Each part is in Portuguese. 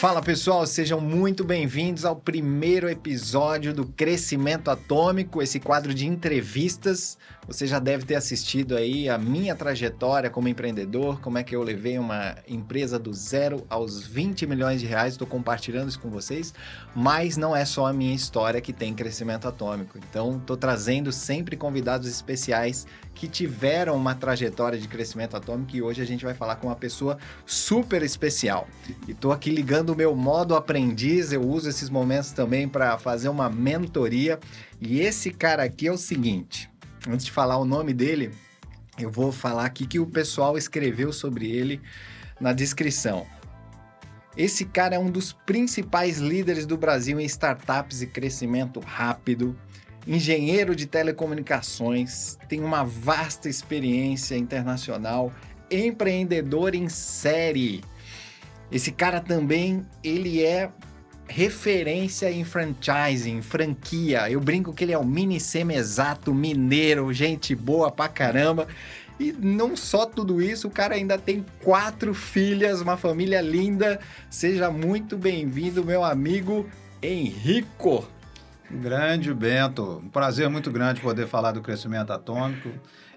Fala pessoal, sejam muito bem-vindos ao primeiro episódio do Crescimento Atômico, esse quadro de entrevistas. Você já deve ter assistido aí a minha trajetória como empreendedor, como é que eu levei uma empresa do zero aos 20 milhões de reais, estou compartilhando isso com vocês, mas não é só a minha história que tem Crescimento Atômico. Então, estou trazendo sempre convidados especiais que tiveram uma trajetória de crescimento atômico e hoje a gente vai falar com uma pessoa super especial. E estou aqui ligando o meu modo aprendiz, eu uso esses momentos também para fazer uma mentoria. E esse cara aqui é o seguinte, antes de falar o nome dele, eu vou falar aqui que o pessoal escreveu sobre ele na descrição. Esse cara é um dos principais líderes do Brasil em startups e crescimento rápido, engenheiro de telecomunicações, tem uma vasta experiência internacional, empreendedor em série. Esse cara também, ele é referência em franchising, franquia. Eu brinco que ele é o mini semi-exato mineiro, gente boa pra caramba. E não só tudo isso, o cara ainda tem 4 filhas, uma família linda. Seja muito bem-vindo, meu amigo Henrico. Grande Bento, um prazer muito grande poder falar do crescimento atômico.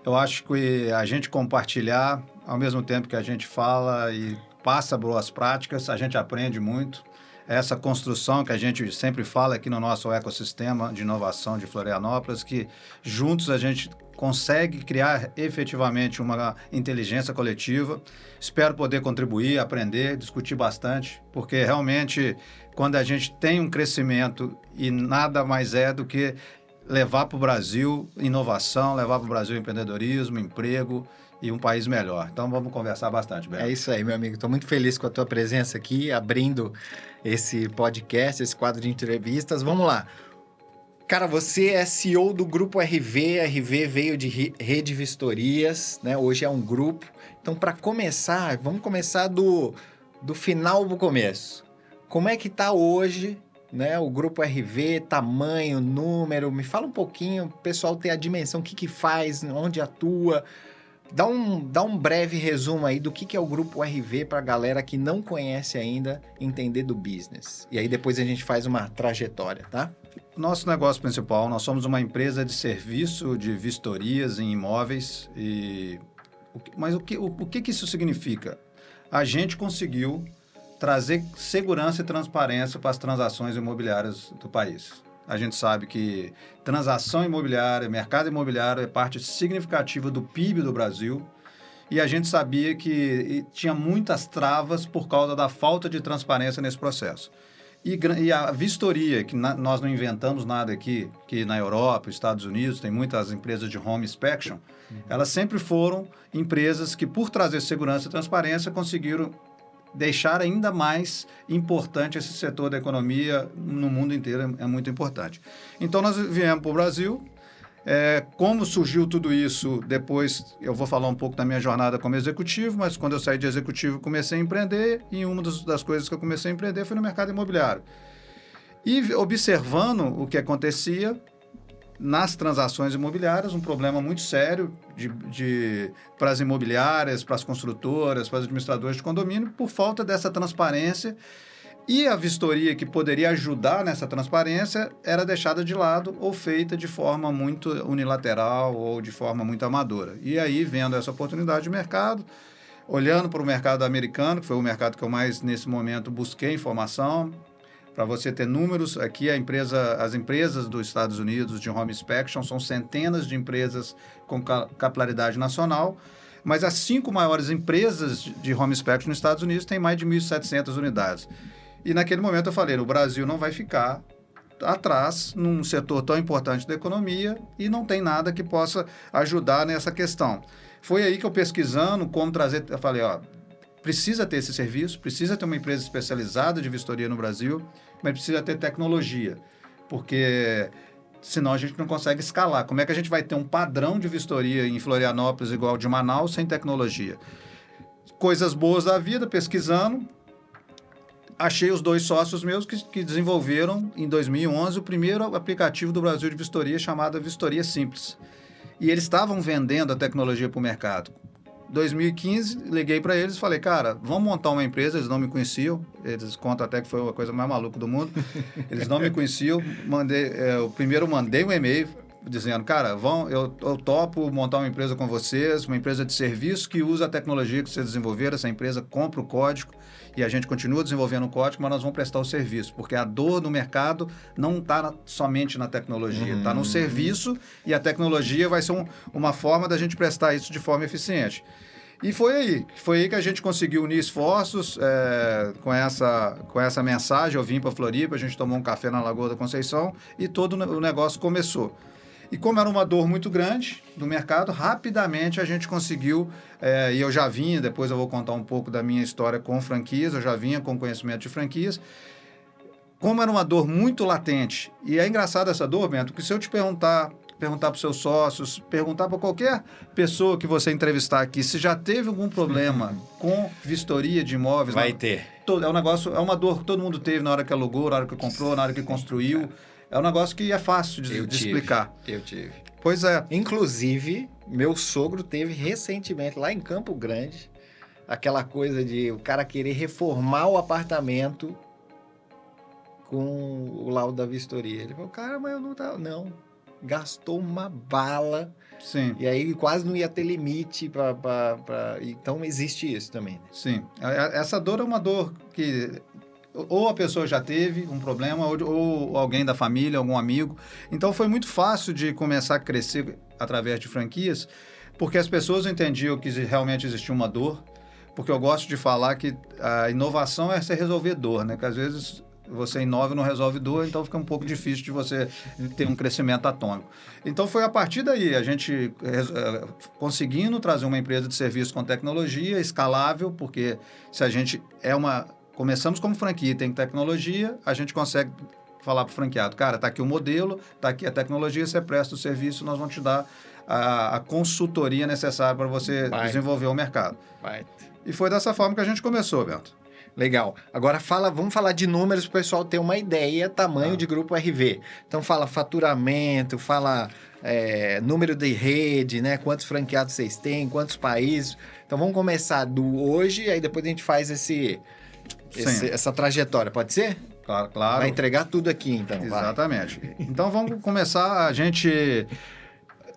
Eu acho que a gente compartilhar, ao mesmo tempo que a gente fala e passa boas práticas, a gente aprende muito. Essa construção que a gente sempre fala aqui no nosso ecossistema de inovação de Florianópolis, que juntos a gente consegue criar efetivamente uma inteligência coletiva. Espero poder contribuir, aprender, discutir bastante, porque realmente quando a gente tem um crescimento e nada mais é do que levar para o Brasil inovação, levar para o Brasil empreendedorismo, emprego e um país melhor. Então vamos conversar bastante, Beto. É isso aí, meu amigo. Estou muito feliz com a tua presença aqui, abrindo esse podcast, esse quadro de entrevistas. Vamos lá. Cara, você é CEO do Grupo RV. RV veio de Rede Vistorias, né? Hoje é um grupo. Então, para começar, vamos começar do final para o começo. Como é que está hoje, né, o Grupo RV, tamanho, número? Me fala um pouquinho, o pessoal ter a dimensão, o que faz, onde atua. Dá um breve resumo aí do que é o Grupo RV para a galera que não conhece ainda entender do business. E aí depois a gente faz uma trajetória, tá? Nosso negócio principal, nós somos uma empresa de serviço de vistorias em imóveis. Mas o que isso significa? A gente conseguiu trazer segurança e transparência para as transações imobiliárias do país. A gente sabe que transação imobiliária, mercado imobiliário é parte significativa do PIB do Brasil e a gente sabia que tinha muitas travas por causa da falta de transparência nesse processo. E a vistoria, que nós não inventamos nada aqui, que na Europa, Estados Unidos, tem muitas empresas de home inspection, elas sempre foram empresas que, por trazer segurança e transparência, conseguiram deixar ainda mais importante esse setor da economia no mundo inteiro, é muito importante. Então, nós viemos para o Brasil. Como surgiu tudo isso depois, eu vou falar um pouco da minha jornada como executivo, mas quando eu saí de executivo, comecei a empreender, e uma das coisas que eu comecei a empreender foi no mercado imobiliário. E observando o que acontecia nas transações imobiliárias, um problema muito sério para as imobiliárias, para as construtoras, para os administradores de condomínio, por falta dessa transparência. E a vistoria que poderia ajudar nessa transparência era deixada de lado ou feita de forma muito unilateral ou de forma muito amadora. E aí, vendo essa oportunidade de mercado, olhando para o mercado americano, que foi o mercado que eu mais, nesse momento, busquei informação. Para você ter números, aqui as empresas dos Estados Unidos de home inspection são centenas de empresas com capilaridade nacional, mas as 5 maiores empresas de home inspection nos Estados Unidos têm mais de 1.700 unidades. E naquele momento eu falei, o Brasil não vai ficar atrás num setor tão importante da economia e não tem nada que possa ajudar nessa questão. Foi aí que eu pesquisando como trazer, eu falei, precisa ter esse serviço, precisa ter uma empresa especializada de vistoria no Brasil, mas precisa ter tecnologia, porque senão a gente não consegue escalar. Como é que a gente vai ter um padrão de vistoria em Florianópolis igual ao de Manaus sem tecnologia? Coisas boas da vida, pesquisando, achei os 2 sócios meus que desenvolveram em 2011 o primeiro aplicativo do Brasil de vistoria chamado Vistoria Simples. E eles estavam vendendo a tecnologia para o mercado. 2015, liguei para eles e falei, cara, vamos montar uma empresa. Eles não me conheciam, eles contam até que foi a coisa mais maluca do mundo. Eles não me conheciam, eu primeiro mandei um e-mail dizendo, cara, eu topo montar uma empresa com vocês, uma empresa de serviço que usa a tecnologia que vocês desenvolveram, essa empresa compra o código e a gente continua desenvolvendo o código, mas nós vamos prestar o serviço, porque a dor no mercado não está somente na tecnologia, está no serviço, e a tecnologia vai ser uma forma da gente prestar isso de forma eficiente. E foi aí que a gente conseguiu unir esforços com essa mensagem. Eu vim para Floripa, a gente tomou um café na Lagoa da Conceição e todo o negócio começou. E como era uma dor muito grande do mercado, rapidamente a gente conseguiu, e eu já vinha, depois eu vou contar um pouco da minha história com franquias, eu já vinha com conhecimento de franquias. Como era uma dor muito latente, e é engraçado essa dor, Bento, que se eu te perguntar para os seus sócios, perguntar para qualquer pessoa que você entrevistar aqui se já teve algum problema com vistoria de imóveis... Vai ter. É uma dor que todo mundo teve na hora que alugou, na hora que comprou, na hora que construiu. É um negócio que é fácil de explicar. Eu tive. Pois é. Inclusive, meu sogro teve recentemente, lá em Campo Grande, aquela coisa de o cara querer reformar o apartamento com o laudo da vistoria. Ele falou, cara, mas eu não tava... Não. Gastou uma bala. Sim. E aí quase não ia ter limite para... Então, existe isso também. Né? Sim. Essa dor é uma dor que... Ou a pessoa já teve um problema, ou alguém da família, algum amigo. Então, foi muito fácil de começar a crescer através de franquias, porque as pessoas entendiam que realmente existia uma dor, porque eu gosto de falar que a inovação é você resolver dor, né? Que às vezes você inova e não resolve dor, então fica um pouco difícil de você ter um crescimento atômico. Então, foi a partir daí, a gente conseguindo trazer uma empresa de serviço com tecnologia escalável, porque se a gente começamos como franquia, tem tecnologia, a gente consegue falar para o franqueado, cara, está aqui o modelo, está aqui a tecnologia, você presta o serviço, nós vamos te dar a consultoria necessária para você desenvolver o mercado. E foi dessa forma que a gente começou, Bento. Legal. Agora vamos falar de números para o pessoal ter uma ideia, tamanho de grupo RV. Então fala faturamento, fala número de rede, né? Quantos franqueados vocês têm, quantos países. Então vamos começar do hoje, aí depois a gente faz essa trajetória, pode ser? Claro. Vai entregar tudo aqui, então. Exatamente. Então, vamos começar a gente...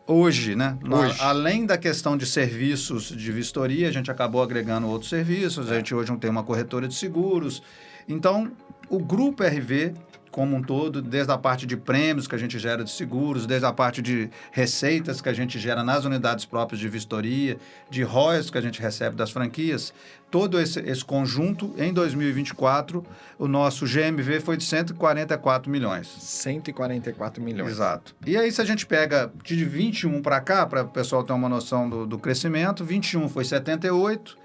Hoje, né? Além da questão de serviços de vistoria, a gente acabou agregando outros serviços. A gente hoje tem uma corretora de seguros. Então, o Grupo RV, como um todo, desde a parte de prêmios que a gente gera de seguros, desde a parte de receitas que a gente gera nas unidades próprias de vistoria, de royalties que a gente recebe das franquias, todo esse conjunto, em 2024, o nosso GMV foi de 144 milhões. 144 milhões. Exato. E aí, se a gente pega de 21 para cá, para o pessoal ter uma noção do crescimento, 21 foi 78,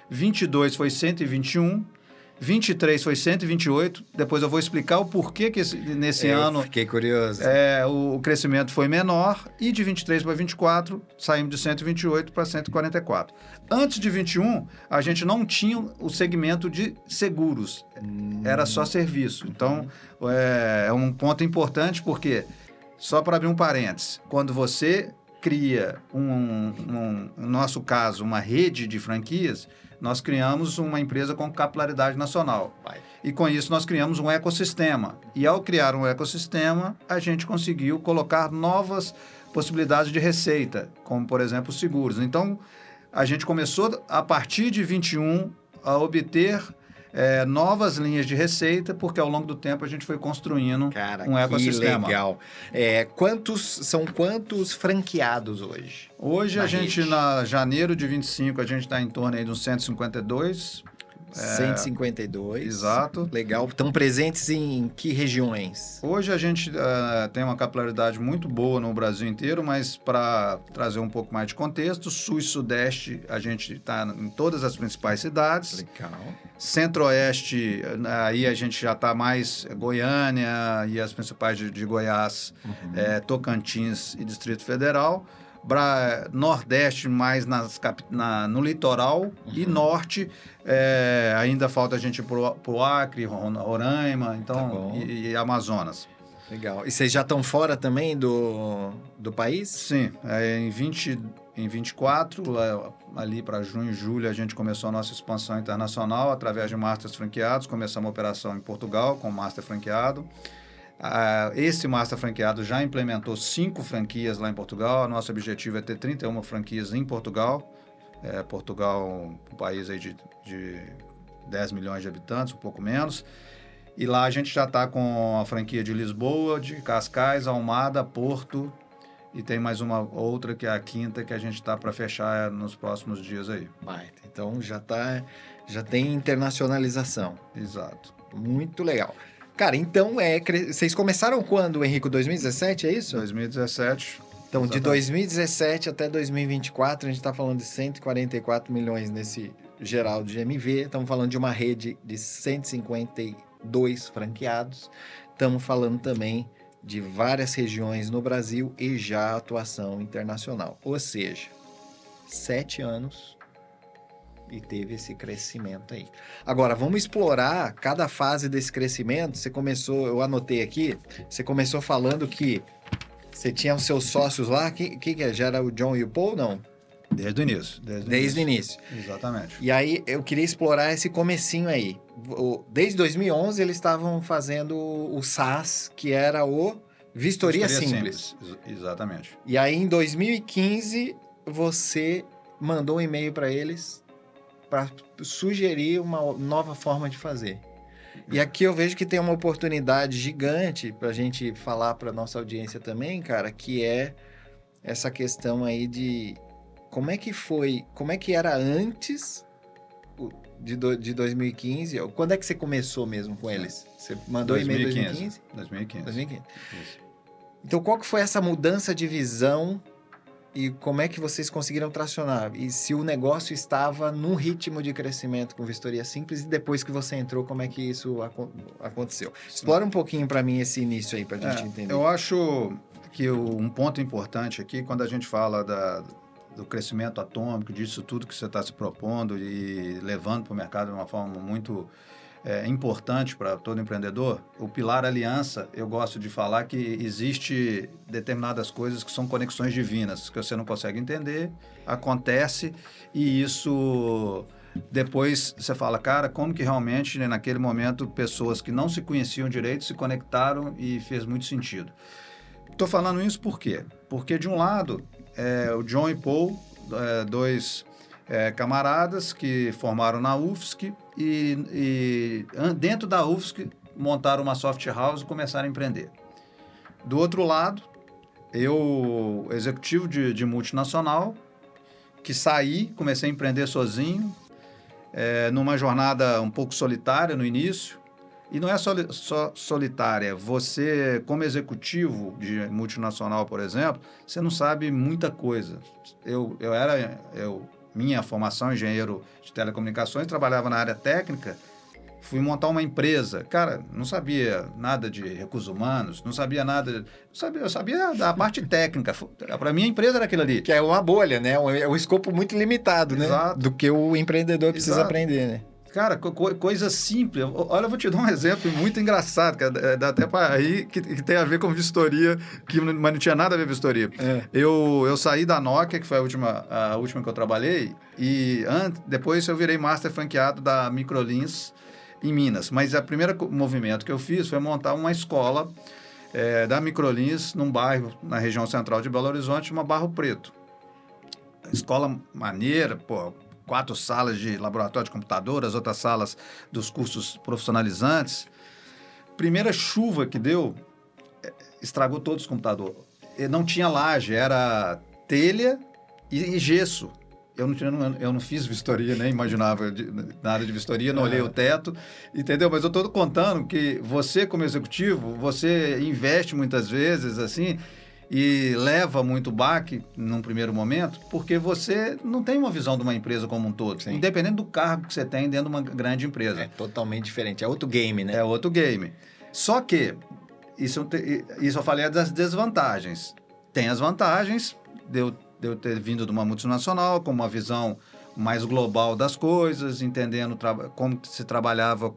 22 foi 121, 23 foi 128, depois eu vou explicar o porquê que nesse ano... Fiquei curioso. O crescimento foi menor, e de 23 para 24, saímos de 128 para 144. Antes de 21, a gente não tinha o segmento de seguros, era só serviço. Então, é um ponto importante, porque, só para abrir um parênteses, quando você cria, no nosso caso, uma rede de franquias, nós criamos uma empresa com capilaridade nacional. E com isso nós criamos um ecossistema. E ao criar um ecossistema, a gente conseguiu colocar novas possibilidades de receita, como, por exemplo, seguros. Então, a gente começou, a partir de 21, a obter novas linhas de receita, porque ao longo do tempo a gente foi construindo um ecossistema. Que legal. São quantos franqueados hoje? Hoje a gente, na janeiro de 25, a gente está em torno aí de uns 152. 152. Exato. Legal. Estão presentes em que regiões? Hoje a gente tem uma capilaridade muito boa no Brasil inteiro, mas para trazer um pouco mais de contexto, Sul e Sudeste a gente está em todas as principais cidades. Legal. Centro-Oeste, aí a gente já está mais Goiânia e as principais de Goiás, Tocantins e Distrito Federal. Nordeste mais no litoral, e Norte ainda falta a gente ir pro Acre, Roraima, então, e Amazonas. Legal. E vocês já estão fora também do país? Sim, em em 24, ali para junho, julho, a gente começou a nossa expansão internacional através de masters franqueados. Começamos a operação em Portugal com master franqueado. Esse master franqueado já implementou 5 franquias lá em Portugal. Nosso objetivo é ter 31 franquias em Portugal. Portugal, um país aí de 10 milhões de habitantes, um pouco menos. E lá a gente já está com a franquia de Lisboa, de Cascais, Almada, Porto, e tem mais uma outra que é a quinta que a gente está para fechar nos próximos dias aí. Então já tem internacionalização. Exato. Muito legal. Cara, então vocês começaram quando, Henrico? 2017, é isso? 2017. Então, exatamente. de 2017 até 2024, a gente está falando de 144 milhões nesse geral de GMV. Estamos falando de uma rede de 152 franqueados. Estamos falando também de várias regiões no Brasil e já atuação internacional. Ou seja, 7 anos e teve esse crescimento aí. Agora, vamos explorar cada fase desse crescimento. Você começou, eu anotei aqui, você começou falando que você tinha os seus sócios lá, que é? Já era o John e o Paul, não? Desde o início. Desde o início. Exatamente. E aí, eu queria explorar esse comecinho aí. Desde 2011, eles estavam fazendo o SaaS, que era o Vistoria Simples. Exatamente. E aí, em 2015, você mandou um e-mail para eles para sugerir uma nova forma de fazer. E aqui eu vejo que tem uma oportunidade gigante para a gente falar para nossa audiência também, cara, que é essa questão aí de como é que era antes de 2015? Quando é que você começou mesmo com eles? Você mandou e-mail em 2015? 2015. Isso. Então, qual que foi essa mudança de visão e como é que vocês conseguiram tracionar? E se o negócio estava num ritmo de crescimento com Vistoria Simples e depois que você entrou, como é que isso aconteceu? Explora um pouquinho para mim esse início aí, para a gente entender. Eu acho que um ponto importante aqui, quando a gente fala do crescimento atômico, disso tudo que você está se propondo e levando para o mercado de uma forma muito importante para todo empreendedor, o pilar aliança, eu gosto de falar que existe determinadas coisas que são conexões divinas, que você não consegue entender, acontece, e isso depois você fala, cara, como que realmente, né, naquele momento, pessoas que não se conheciam direito se conectaram e fez muito sentido. Estou falando isso por quê? Porque, de um lado, o John e Paul, dois camaradas que formaram na UFSC e dentro da UFSC montaram uma soft house e começaram a empreender. Do outro lado, eu, executivo de multinacional, que comecei a empreender sozinho, numa jornada um pouco solitária no início. E não é só solitária. Você, como executivo de multinacional, por exemplo, você não sabe muita coisa. Minha formação, engenheiro de telecomunicações, trabalhava na área técnica, fui montar uma empresa. Cara, não sabia nada de recursos humanos, não sabia nada... Eu sabia da parte técnica. Para mim, a empresa era aquilo ali. Que é uma bolha, né? É um escopo muito limitado, Exato. Né? Do que o empreendedor precisa aprender, né? Cara, coisa simples. Olha, eu vou te dar um exemplo muito engraçado, cara, dá até para rir, que tem a ver com vistoria, mas não tinha nada a ver com vistoria. Eu saí da Nokia, que foi a última que eu trabalhei, e depois eu virei master franqueado da Microlins em Minas. Mas o primeiro movimento que eu fiz foi montar uma escola da Microlins num bairro na região central de Belo Horizonte, chama Barro Preto. Escola maneira, 4 salas de laboratório de computador, as outras salas dos cursos profissionalizantes. Primeira chuva que deu, estragou todos os computadores. Não tinha laje, era telha e gesso. Eu não fiz vistoria, nem imaginava nada de vistoria, não olhei o teto, entendeu? Mas eu estou contando que você, como executivo, você investe muitas vezes, assim, e leva muito baque num primeiro momento, porque você não tem uma visão de uma empresa como um todo, Sim. Independente do cargo que você tem dentro de uma grande empresa. É totalmente diferente, é outro game, né? É outro game. Só que, isso eu falei das desvantagens. Tem as vantagens de eu ter vindo de uma multinacional, com uma visão mais global das coisas, entendendo como se trabalhava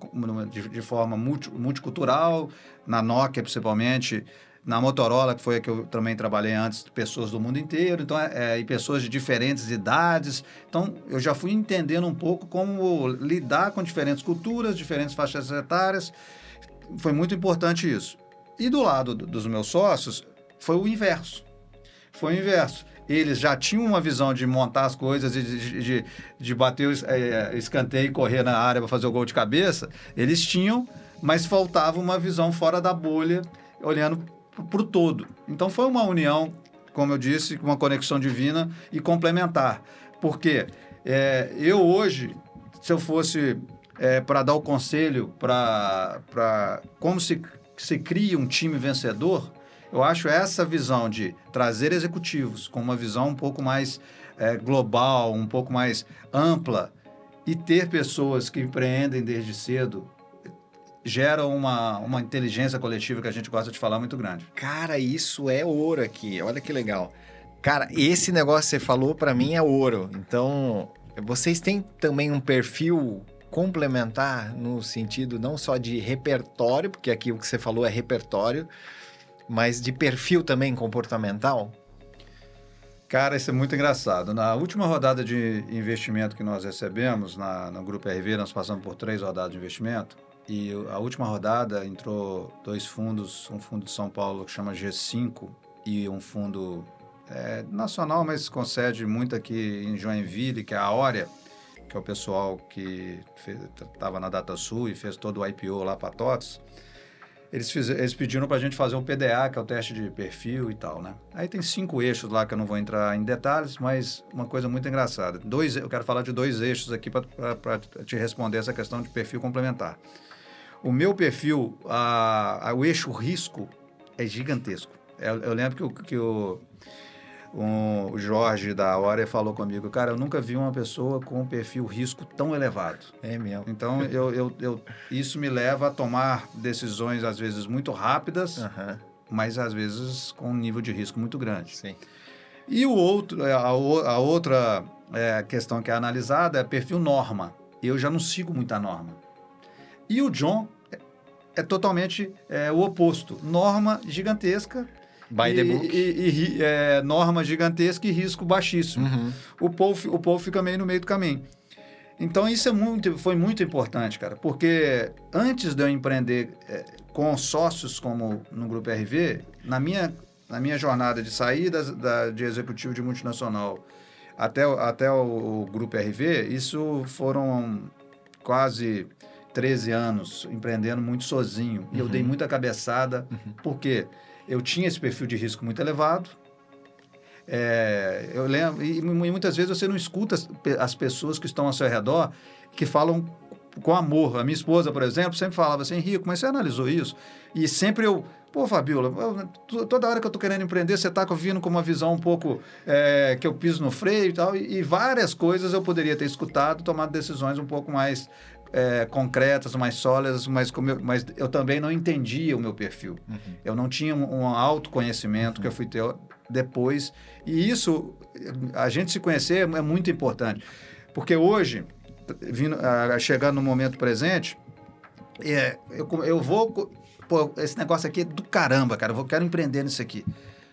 de forma multicultural, na Nokia principalmente. Na Motorola, que foi a que eu também trabalhei antes, pessoas do mundo inteiro, então, e pessoas de diferentes idades. Então, eu já fui entendendo um pouco como lidar com diferentes culturas, diferentes faixas etárias. Foi muito importante isso. E do lado dos meus sócios, foi o inverso. Foi o inverso. Eles já tinham uma visão de montar as coisas, de bater o escanteio e correr na área para fazer o gol de cabeça. Eles tinham, mas faltava uma visão fora da bolha, olhando para o todo. Então foi uma união, como eu disse, uma conexão divina e complementar. Porque eu hoje, se eu fosse para dar o conselho para como se cria um time vencedor, eu acho essa visão de trazer executivos com uma visão um pouco mais global, um pouco mais ampla e ter pessoas que empreendem desde cedo gera uma inteligência coletiva que a gente gosta de falar muito grande. Cara, isso é ouro aqui. Olha que legal. Cara, esse negócio que você falou para mim é ouro. Então, vocês têm também um perfil complementar no sentido não só de repertório, porque aqui o que você falou é repertório, mas de perfil também comportamental? Cara, isso é muito engraçado. Na última rodada de investimento que nós recebemos no Grupo RV, nós passamos por 3 rodadas de investimento, e a última rodada entrou 2 fundos, um fundo de São Paulo que chama G5 e um fundo nacional, mas concede muito aqui em Joinville, que é a Aurea, que é o pessoal que estava na DataSul e fez todo o IPO lá para TOTS. Eles pediram para a gente fazer um PDA, que é o teste de perfil e tal, né? Aí tem 5 eixos lá que eu não vou entrar em detalhes, mas uma coisa muito engraçada. Eu quero falar de 2 eixos aqui para te responder essa questão de perfil complementar. O meu perfil, o eixo risco é gigantesco. Eu lembro que o Jorge da Aurea falou comigo, cara, eu nunca vi uma pessoa com um perfil risco tão elevado. É mesmo. Então, isso me leva a tomar decisões, às vezes, muito rápidas, mas, às vezes, com um nível de risco muito grande. Sim. E a outra questão que é analisada é perfil norma. Eu já não sigo muita norma. E o John é totalmente o oposto. Norma gigantesca, By the book. norma gigantesca e risco baixíssimo. O Paul fica meio no meio do caminho. Então, isso foi muito importante, cara, porque antes de eu empreender com sócios como no Grupo RV, na minha jornada de saída de executivo de multinacional até o Grupo RV, isso foram quase 13 anos empreendendo muito sozinho. E eu dei muita cabeçada, porque eu tinha esse perfil de risco muito elevado. Eu lembro, e muitas vezes você não escuta as pessoas que estão ao seu redor que falam com amor. A minha esposa, por exemplo, sempre falava assim, Henrico, mas você analisou isso? E sempre pô, Fabiola, toda hora que eu estou querendo empreender, você está vindo com uma visão um pouco que eu piso no freio e tal, e várias coisas eu poderia ter escutado, tomado decisões um pouco mais concretas, mais sólidas, mas eu também não entendia o meu perfil. Eu não tinha um autoconhecimento que eu fui ter depois. E isso, a gente se conhecer é muito importante. Porque hoje, chegando no momento presente, eu vou... Pô, esse negócio aqui é do caramba, cara. Eu quero empreender nisso aqui.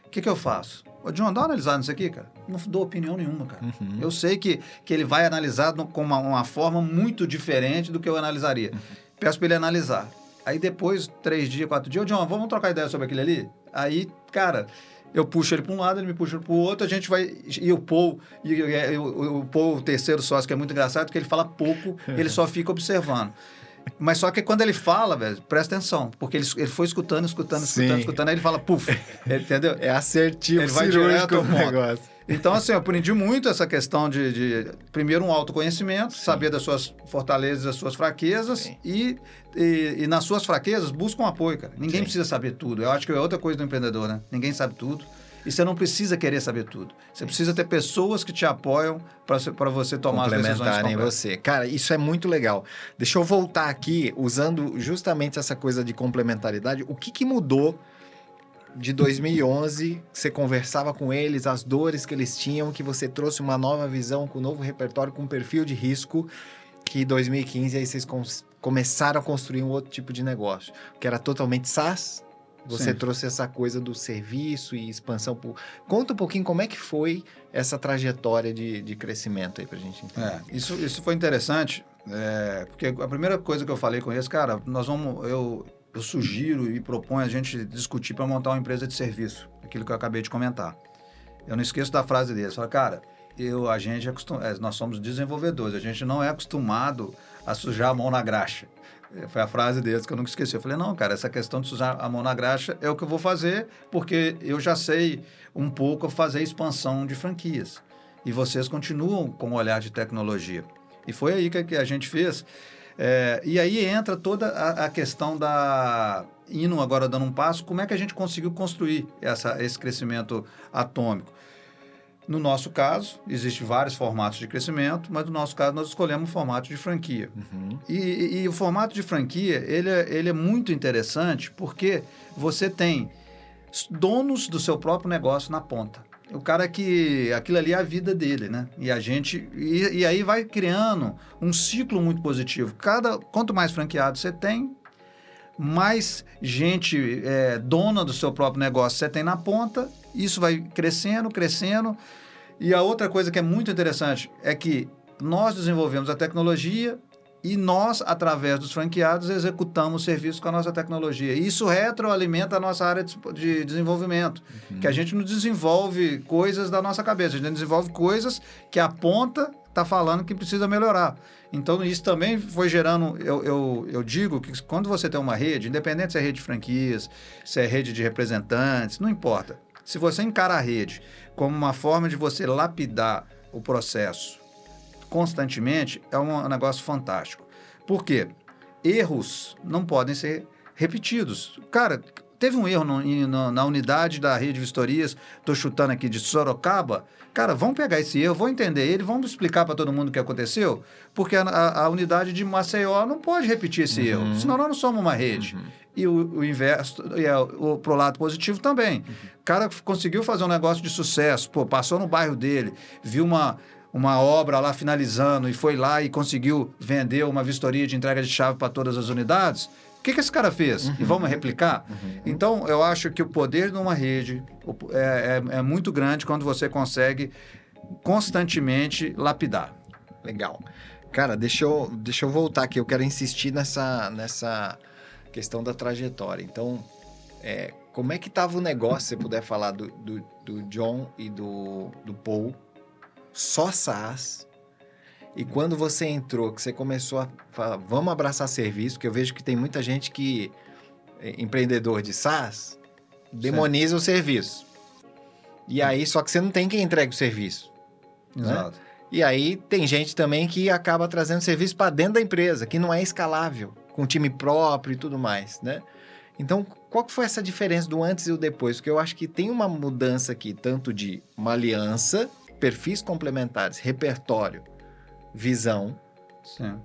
O que eu faço? Ô, John, dá uma analisada nisso aqui, cara. Não dou opinião nenhuma, cara. Eu sei que ele vai analisar com uma forma muito diferente do que eu analisaria. Peço para ele analisar. Aí depois, 3 dias, 4 dias, ô, John, vamos trocar ideia sobre aquele ali? Aí, cara, eu puxo ele para um lado, ele me puxa para o outro, a gente vai... E o Paul, o terceiro sócio, que é muito engraçado, porque ele fala pouco, ele só fica observando. Mas só que quando ele fala, velho, presta atenção, porque ele foi escutando, aí ele fala, puf, entendeu? É assertivo, ele vai cirúrgico direto no negócio. Então, assim, eu aprendi muito essa questão de primeiro, um autoconhecimento, saber das suas fortalezas, das suas fraquezas, e nas suas fraquezas, busca um apoio, cara. Ninguém precisa saber tudo. Eu acho que é outra coisa do empreendedor, né? Ninguém sabe tudo. E você não precisa querer saber tudo. Você precisa ter pessoas que te apoiam para você tomar as decisões complementarem corretas. você. Cara, isso é muito legal. Deixa eu voltar aqui, usando justamente essa coisa de complementaridade. O que mudou de 2011? Você conversava com eles, as dores que eles tinham, que você trouxe uma nova visão, com um novo repertório, com um perfil de risco, que em 2015 aí vocês começaram a construir um outro tipo de negócio, que era totalmente SaaS, você Sim. trouxe essa coisa do serviço e expansão. Conta um pouquinho como é que foi essa trajetória de crescimento aí pra gente entender. Isso foi interessante, porque a primeira coisa que eu falei com eles, cara, eu sugiro e proponho a gente discutir para montar uma empresa de serviço, aquilo que eu acabei de comentar. Eu não esqueço da frase deles, fala, cara, nós somos desenvolvedores, a gente não é acostumado a sujar a mão na graxa. Foi a frase deles que eu nunca esqueci. Eu falei, não, cara, essa questão de sujar a mão na graxa é o que eu vou fazer, porque eu já sei um pouco fazer expansão de franquias. E vocês continuam com o olhar de tecnologia. E foi aí que a gente fez. E aí entra toda a questão indo agora dando um passo, como é que a gente conseguiu construir esse crescimento atômico? No nosso caso, existem vários formatos de crescimento, mas no nosso caso nós escolhemos o formato de franquia. Uhum. E o formato de franquia, ele é muito interessante porque você tem donos do seu próprio negócio na ponta. O cara que aquilo ali é a vida dele, né? E aí vai criando um ciclo muito positivo. Quanto mais franqueado você tem, mais gente dona do seu próprio negócio você tem na ponta, isso vai crescendo, crescendo. E a outra coisa que é muito interessante é que nós desenvolvemos a tecnologia e nós, através dos franqueados, executamos serviços com a nossa tecnologia. E isso retroalimenta a nossa área de desenvolvimento, que a gente não desenvolve coisas da nossa cabeça, a gente desenvolve coisas que a ponta está falando que precisa melhorar. Então, isso também foi gerando... Eu digo que quando você tem uma rede, independente se é rede de franquias, se é rede de representantes, não importa. Se você encara a rede como uma forma de você lapidar o processo constantemente, é um negócio fantástico. Por quê? Erros não podem ser repetidos. Cara, teve um erro na unidade da rede de vistorias, estou chutando aqui de Sorocaba. Cara, vamos pegar esse erro, vamos entender ele, vamos explicar para todo mundo o que aconteceu, porque a unidade de Maceió não pode repetir esse erro, senão nós não somos uma rede. E o inverso, pro lado positivo também. O cara conseguiu fazer um negócio de sucesso, passou no bairro dele, viu uma obra lá finalizando e foi lá e conseguiu vender uma vistoria de entrega de chave para todas as unidades. O que esse cara fez? E vamos replicar? Então, eu acho que o poder de uma rede é muito grande quando você consegue constantemente lapidar. Legal. Cara, deixa eu voltar aqui. Eu quero insistir nessa questão da trajetória. Então, como é que estava o negócio, se você puder falar do John e do Paul, só SaaS, e quando você entrou, que você começou a falar, vamos abraçar serviço, que eu vejo que tem muita gente que, empreendedor de SaaS, demoniza o serviço. E aí, só que você não tem quem entregue o serviço. Exato. Né? E aí, tem gente também que acaba trazendo serviço para dentro da empresa, que não é escalável, com time próprio e tudo mais, né? Então, qual que foi essa diferença do antes e o depois? Porque eu acho que tem uma mudança aqui, tanto de uma aliança, perfis complementares, repertório, visão. Sim.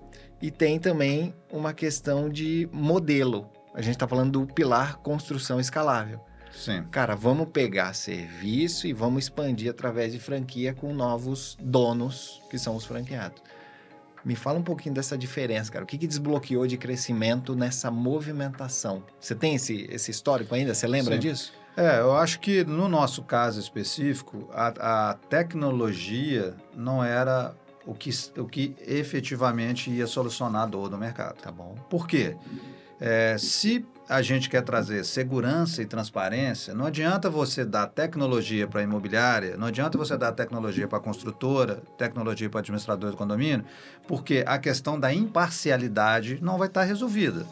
E tem também uma questão de modelo. A gente está falando do pilar construção escalável. Sim. Cara, vamos pegar serviço e vamos expandir através de franquia com novos donos, que são os franqueados. Me fala um pouquinho dessa diferença, cara. O que desbloqueou de crescimento nessa movimentação? Você tem esse histórico ainda? Você lembra disso? Eu acho que no nosso caso específico, a tecnologia não era o que efetivamente ia solucionar a dor do mercado. Tá bom. Por quê? Se a gente quer trazer segurança e transparência, não adianta você dar tecnologia para a imobiliária, não adianta você dar tecnologia para a construtora, tecnologia para administrador do condomínio, porque a questão da imparcialidade não vai estar resolvida.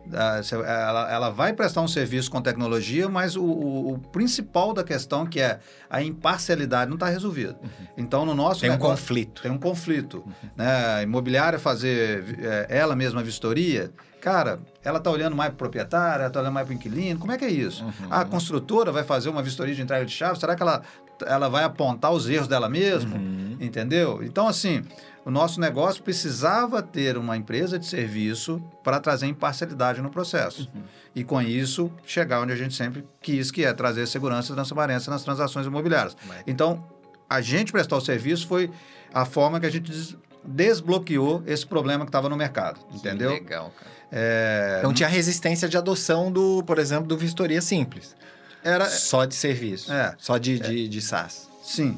Ela vai prestar um serviço com tecnologia, mas o principal da questão, que é a imparcialidade, não está resolvido. Então, no nosso Tem negócio, um conflito. Tem um conflito. Né? A imobiliária fazer ela mesma a vistoria, cara, ela está olhando mais para o proprietário, ela está olhando mais para o inquilino, como é que é isso? A construtora vai fazer uma vistoria de entrega de chave, será que ela vai apontar os erros dela mesma? Entendeu? Então, assim, o nosso negócio precisava ter uma empresa de serviço para trazer imparcialidade no processo. E, com isso, chegar onde a gente sempre quis, que é trazer segurança e transparência nas transações imobiliárias. Então, a gente prestar o serviço foi a forma que a gente desbloqueou esse problema que estava no mercado, entendeu? Que legal, cara. Então tinha resistência de adoção do, por exemplo, do vistoria simples. Era só de serviço, só de SaaS. Sim,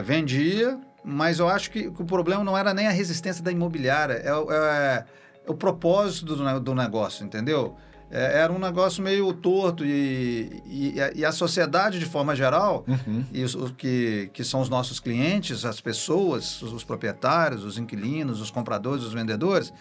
vendia, mas eu acho que o problema não era nem a resistência da imobiliária, é o propósito do negócio, entendeu? Era um negócio meio torto e a sociedade, de forma geral, e os que são os nossos clientes, as pessoas, os proprietários, os inquilinos, os compradores, os vendedores,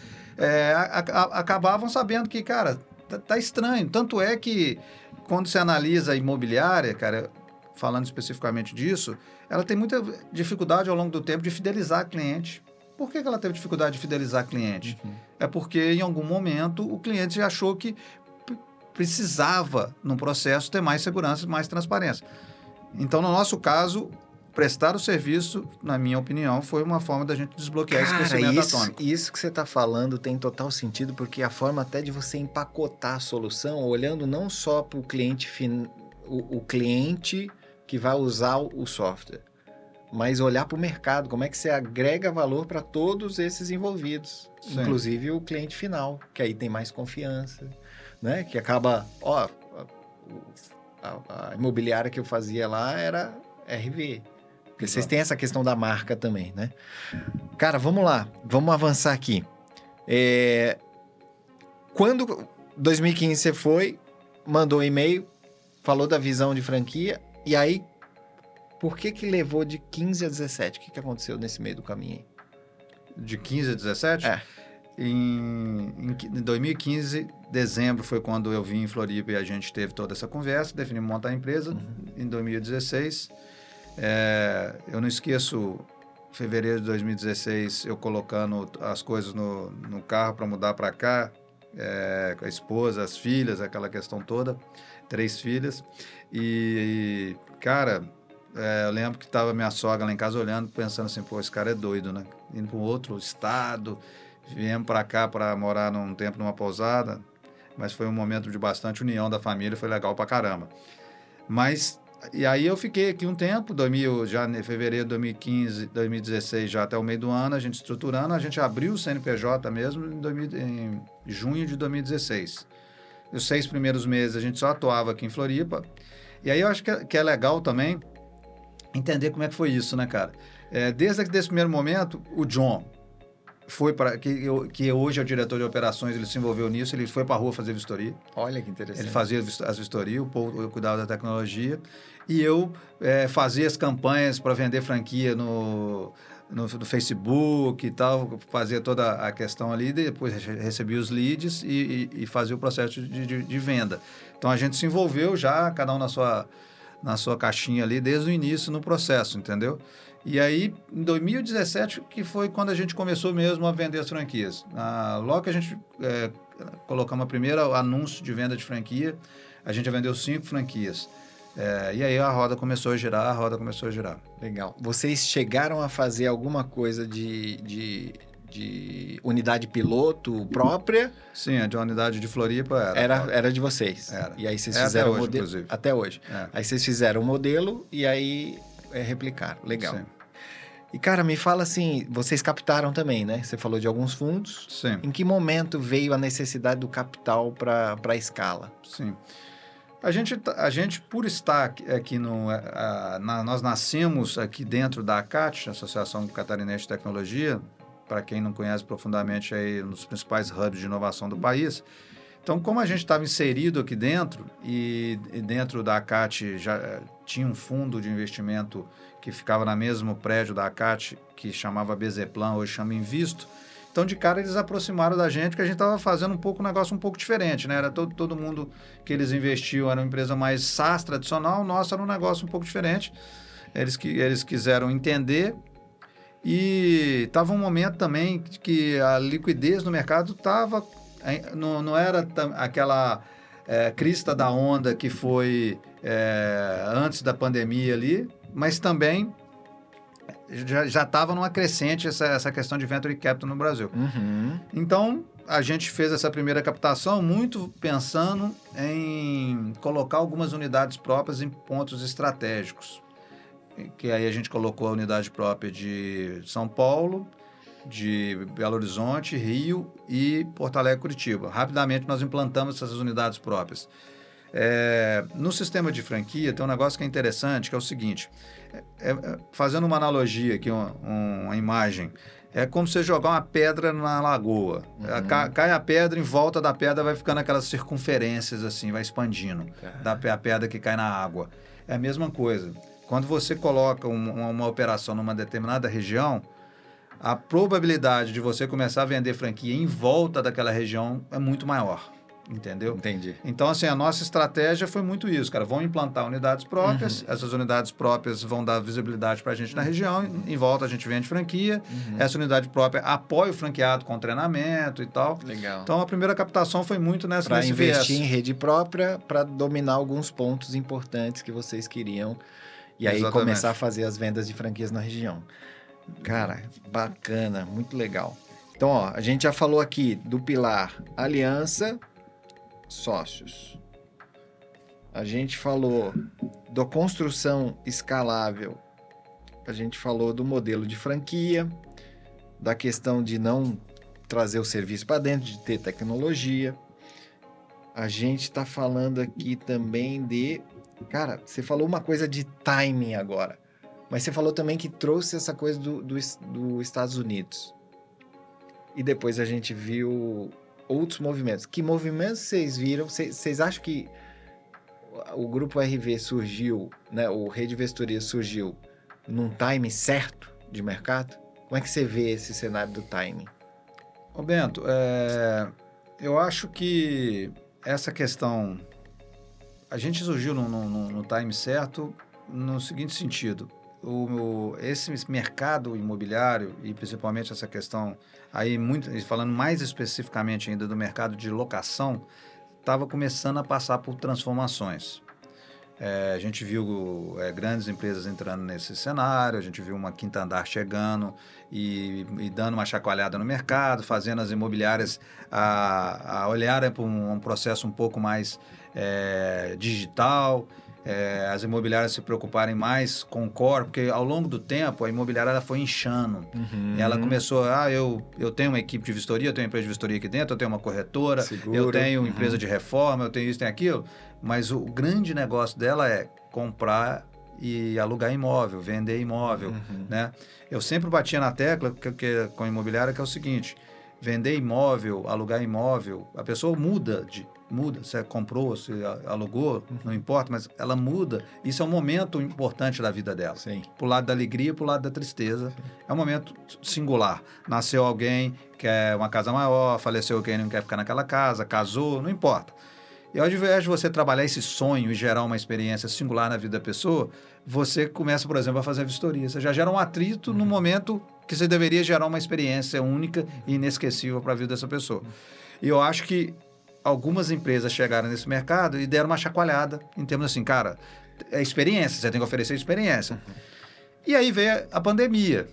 acabavam sabendo que, cara, tá estranho. Tanto é que, quando se analisa a imobiliária, cara, falando especificamente disso, ela tem muita dificuldade ao longo do tempo de fidelizar cliente. Por que ela teve dificuldade de fidelizar cliente? É porque, em algum momento, o cliente achou que precisava, no processo, ter mais segurança e mais transparência. Então, no nosso caso, prestar o serviço, na minha opinião, foi uma forma da gente desbloquear esse crescimento atômico. Isso que você está falando tem total sentido, porque a forma até de você empacotar a solução, olhando não só para o cliente, o cliente que vai usar o software, mas olhar para o mercado, como é que você agrega valor para todos esses envolvidos, Sim. inclusive o cliente final, que aí tem mais confiança, né? Que acaba, a imobiliária que eu fazia lá era RV, porque Exato. Vocês têm essa questão da marca também, né? Cara, vamos lá, vamos avançar aqui. Quando 2015 você foi, mandou um e-mail, falou da visão de franquia, e aí por que levou de 15 a 17? O que aconteceu nesse meio do caminho aí? De 15 a 17? Em 2015, dezembro, foi quando eu vim em Floripa e a gente teve toda essa conversa, definimos montar a empresa. Em 2016, eu não esqueço, fevereiro de 2016, eu colocando as coisas no carro para mudar para cá, com a esposa, as filhas, aquela questão toda, 3 filhas. E cara... eu lembro que estava minha sogra lá em casa olhando, pensando assim, pô, esse cara é doido, né? Indo para um outro estado, viemos para cá para morar num tempo numa pousada, mas foi um momento de bastante união da família, foi legal pra caramba. Mas, e aí eu fiquei aqui um tempo, já em fevereiro de 2015, 2016, já até o meio do ano, a gente estruturando, a gente abriu o CNPJ mesmo em junho de 2016. Os 6 primeiros meses a gente só atuava aqui em Floripa, e aí eu acho que é legal também entender como é que foi isso, né, cara? Desde esse primeiro momento, o John foi para que hoje é o diretor de operações, ele se envolveu nisso, ele foi para a rua fazer vistoria. Olha que interessante. Ele fazia as vistorias, o Paul eu cuidava da tecnologia, e eu fazia as campanhas para vender franquia no Facebook e tal, fazia toda a questão ali, depois recebia os leads e fazia o processo de venda. Então, a gente se envolveu já, cada um na sua caixinha ali, desde o início no processo, entendeu? E aí, em 2017, que foi quando a gente começou mesmo a vender as franquias. Logo que a gente colocamos a primeira anúncio de venda de franquia, a gente já vendeu 5 franquias. E aí a roda começou a girar, Legal. Vocês chegaram a fazer alguma coisa de unidade piloto própria? Sim, a de unidade de Floripa era de vocês. Era. E aí vocês fizeram até hoje, modelo. Inclusive. Até hoje. Aí vocês fizeram o modelo e aí replicaram. Legal. Sim. E, cara, me fala assim, vocês captaram também, né? Você falou de alguns fundos. Sim. Em que momento veio a necessidade do capital para a escala? Sim. A gente, por estar aqui nós nascemos aqui dentro da ACAT, Associação Catarinense de Tecnologia, para quem não conhece profundamente, aí um dos principais hubs de inovação do país. Então, como a gente estava inserido aqui dentro, e dentro da ACAT já tinha um fundo de investimento que ficava no mesmo prédio da ACAT, que chamava Bezeplan, hoje chama Invisto. Então, de cara, eles aproximaram da gente, porque a gente estava fazendo um negócio um pouco diferente, né? Era todo mundo que eles investiam, era uma empresa mais SaaS tradicional, nossa, era um negócio um pouco diferente. Eles quiseram entender. E estava um momento também que a liquidez no mercado estava... Não era aquela crista da onda que foi antes da pandemia ali, mas também já estava numa crescente essa questão de venture capital no Brasil. Então, a gente fez essa primeira captação muito pensando em colocar algumas unidades próprias em pontos estratégicos. Que aí a gente colocou a unidade própria de São Paulo, de Belo Horizonte, Rio e Porto Alegre, Curitiba. Rapidamente nós implantamos essas unidades próprias. No sistema de franquia tem um negócio que é interessante, que é o seguinte, fazendo uma analogia aqui, uma imagem, é como você jogar uma pedra na lagoa. Cai a pedra, em volta da pedra vai ficando aquelas circunferências assim, vai expandindo, a pedra que cai na água. É a mesma coisa. Quando você coloca uma operação numa determinada região, a probabilidade de você começar a vender franquia em volta daquela região é muito maior. Entendeu? Entendi. Então, assim, a nossa estratégia foi muito isso, cara. Vão implantar unidades próprias, essas unidades próprias vão dar visibilidade para a gente na região, em volta a gente vende franquia, essa unidade própria apoia o franqueado com treinamento e tal. Legal. Então, a primeira captação foi muito nesse Para investir viés. em rede própria, para dominar alguns pontos importantes que vocês queriam e aí Exatamente. começar a fazer as vendas de franquias na região. Cara, bacana, muito legal. Então, ó, a gente já falou aqui do pilar aliança, sócios. A gente falou da construção escalável. A gente falou do modelo de franquia, da questão de não trazer o serviço para dentro, de ter tecnologia. A gente está falando aqui também de... Cara, você falou uma coisa de timing agora, mas você falou também que trouxe essa coisa dos Estados Unidos. E depois a gente viu outros movimentos. Que movimentos vocês viram? Vocês acham que o Grupo RV surgiu, né, o Rede Vistoria surgiu num time certo de mercado? Como é que você vê esse cenário do timing? Ô Bento, eu acho que essa questão... A gente surgiu no time certo no seguinte sentido. Esse mercado imobiliário e principalmente essa questão aí falando mais especificamente ainda do mercado de locação estava começando a passar por transformações. A gente viu grandes empresas entrando nesse cenário, a gente viu uma Quinta Andar chegando e dando uma chacoalhada no mercado, fazendo as imobiliárias a olharem para um processo um pouco mais digital, as imobiliárias se preocuparem mais com o core, porque ao longo do tempo a imobiliária ela foi inchando. Ela começou, eu tenho uma equipe de vistoria, eu tenho uma empresa de vistoria aqui dentro, eu tenho uma corretora, seguro, eu tenho empresa de reforma, eu tenho isso, tenho aquilo, mas o grande negócio dela é comprar e alugar imóvel, vender imóvel, né? Eu sempre batia na tecla com a imobiliária que é o seguinte, vender imóvel, alugar imóvel, a pessoa muda, você comprou, você alugou, não importa, mas ela muda. Isso é um momento importante da vida dela. Pro lado da alegria e pro lado da tristeza. Sim. É um momento singular. Nasceu alguém que quer uma casa maior, faleceu alguém que não quer ficar naquela casa, casou, não importa. E ao invés de você trabalhar esse sonho e gerar uma experiência singular na vida da pessoa, você começa, por exemplo, a fazer a vistoria. Você já gera um atrito no momento que você deveria gerar uma experiência única e inesquecível para a vida dessa pessoa. E eu acho que algumas empresas chegaram nesse mercado e deram uma chacoalhada em termos assim, cara, é experiência, você tem que oferecer experiência. E aí veio a pandemia.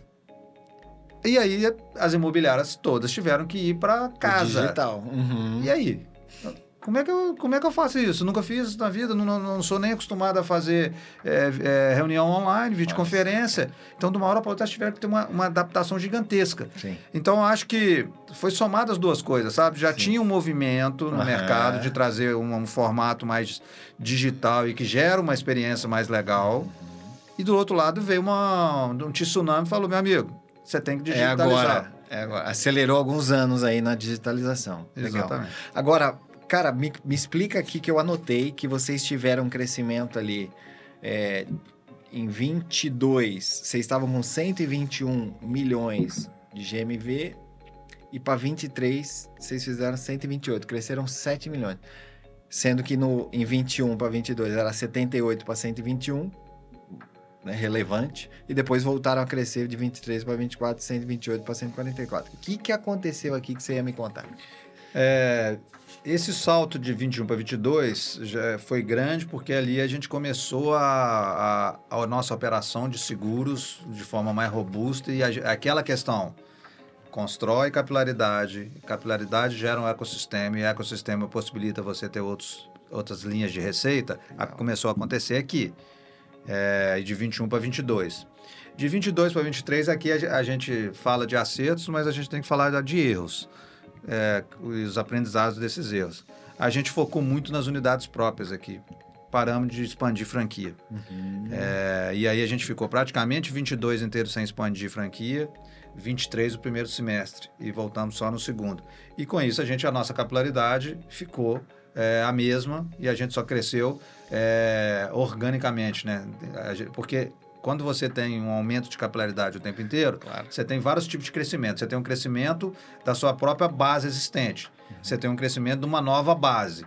E aí as imobiliárias todas tiveram que ir para casa. Digital. E aí? Como é que eu faço isso? Nunca fiz isso na vida, não sou nem acostumado a fazer reunião online, videoconferência. Então, de uma hora para outra, tiveram que ter uma adaptação gigantesca. Sim. Então, eu acho que foi somado as duas coisas, sabe? Já tinha um movimento no mercado de trazer um formato mais digital e que gera uma experiência mais legal. E do outro lado veio um tsunami e falou, meu amigo, você tem que digitalizar. Agora. Acelerou alguns anos aí na digitalização. Exatamente. Legal. Agora, cara, me explica aqui que eu anotei que vocês tiveram um crescimento ali em 22, vocês estavam com 121 milhões de GMV e para 23 vocês fizeram 128, cresceram 7 milhões. Sendo que em 21 para 22 era 78 para 121, né, relevante, e depois voltaram a crescer de 23 para 24, 128 para 144. O que aconteceu aqui que você ia me contar? Esse salto de 21 para 22 já foi grande porque ali a gente começou a nossa operação de seguros de forma mais robusta e aquela questão, constrói capilaridade gera um ecossistema e o ecossistema possibilita você ter outras linhas de receita, começou a acontecer aqui, de 21 para 22. De 22 para 23, aqui a gente fala de acertos, mas a gente tem que falar de erros, os aprendizados desses erros. A gente focou muito nas unidades próprias aqui. Paramos de expandir franquia. E aí a gente ficou praticamente 22 inteiros sem expandir franquia, 23 o primeiro semestre e voltamos só no segundo. E com isso a nossa capilaridade ficou a mesma e a gente só cresceu organicamente, né? Porque quando você tem um aumento de capilaridade o tempo inteiro, claro, você tem vários tipos de crescimento. Você tem um crescimento da sua própria base existente. Você tem um crescimento de uma nova base.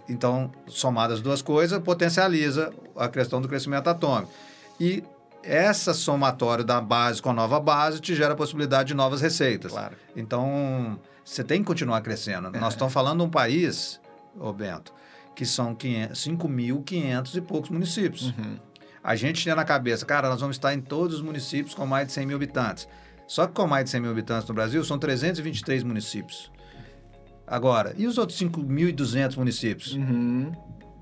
Então, somadas as duas coisas, potencializa a questão do crescimento atômico. E essa somatória da base com a nova base te gera a possibilidade de novas receitas. Claro. Então, você tem que continuar crescendo. Nós estamos falando de um país, Bento, que são 5.500 e poucos municípios. A gente tinha na cabeça, cara, nós vamos estar em todos os municípios com mais de 100 mil habitantes. Só que com mais de 100 mil habitantes no Brasil, são 323 municípios. Agora, e os outros 5.200 municípios?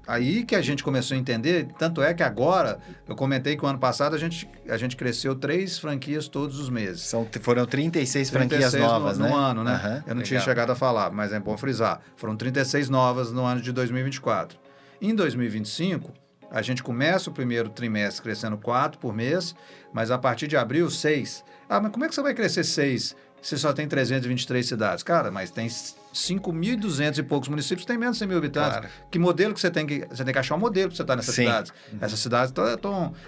Aí que a gente começou a entender, tanto é que agora, eu comentei que o ano passado a gente cresceu 3 franquias todos os meses. Foram 36 franquias novas, no né? ano, né? Eu não tinha chegado a falar, mas é bom frisar. Foram 36 novas no ano de 2024. Em 2025, a gente começa o primeiro trimestre crescendo 4 por mês, mas a partir de abril, 6. Ah, mas como é que você vai crescer 6 se só tem 323 cidades? Cara, mas tem 5.200 e poucos municípios, tem menos de 100 mil habitantes. Claro. Que modelo que você tem que achar um modelo para você estar nessas cidades. Essas cidades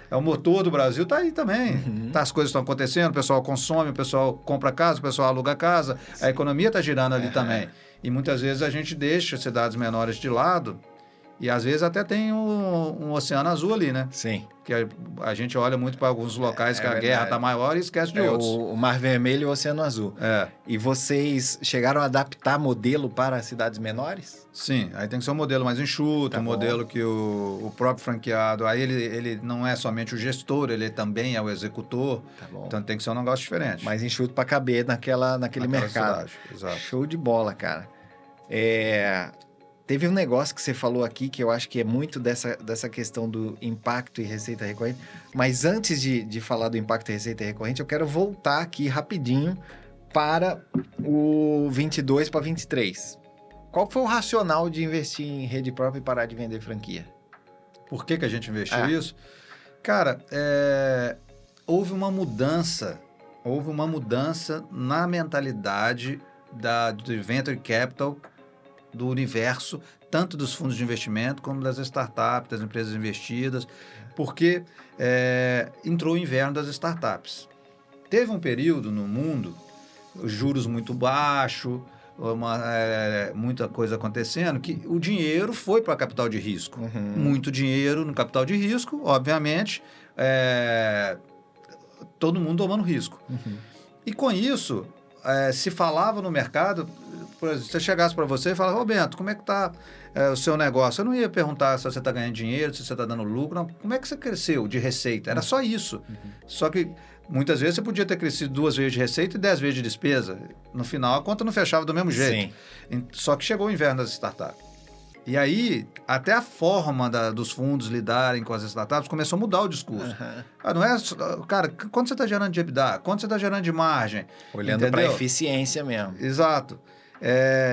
é o motor do Brasil, está aí também. As coisas estão acontecendo, o pessoal consome, o pessoal compra casa, o pessoal aluga casa, a economia está girando ali também. E muitas vezes a gente deixa cidades menores de lado e às vezes até tem um oceano azul ali, né? Sim. Que a gente olha muito para alguns locais que a guerra está maior e esquece de outros. O Mar Vermelho e o Oceano Azul. E vocês chegaram a adaptar modelo para cidades menores? Sim, aí tem que ser um modelo mais enxuto, um modelo que o próprio franqueado, aí ele não é somente o gestor, ele também é o executor, então tem que ser um negócio diferente. Mais enxuto para caber naquele mercado. Cidade. Exato. Show de bola, cara. Teve um negócio que você falou aqui que eu acho que é muito dessa questão do impacto e receita recorrente. Mas antes de falar do impacto e receita recorrente, eu quero voltar aqui rapidinho para o 22 para 23. Qual foi o racional de investir em rede própria e parar de vender franquia? Por que a gente investiu isso? Cara, houve uma mudança na mentalidade do Venture Capital, do universo, tanto dos fundos de investimento como das startups, das empresas investidas, porque entrou o inverno das startups. Teve um período no mundo, juros muito baixos, muita coisa acontecendo, que o dinheiro foi para capital de risco. Muito dinheiro no capital de risco, obviamente, todo mundo tomando risco. E com isso, se falava no mercado, por exemplo, se eu chegasse para você e falasse, Bento, como é que está o seu negócio? Eu não ia perguntar se você está ganhando dinheiro, se você está dando lucro, não. Como é que você cresceu de receita? Era só isso. Só que muitas vezes você podia ter crescido 2 vezes de receita e 10 vezes de despesa. No final, a conta não fechava do mesmo jeito. Só que chegou o inverno das startups. E aí, até a forma dos fundos lidarem com as startups começou a mudar o discurso. Não é... Cara, quanto você está gerando de EBITDA? Quanto você está gerando de margem? Olhando para a eficiência mesmo. Exato.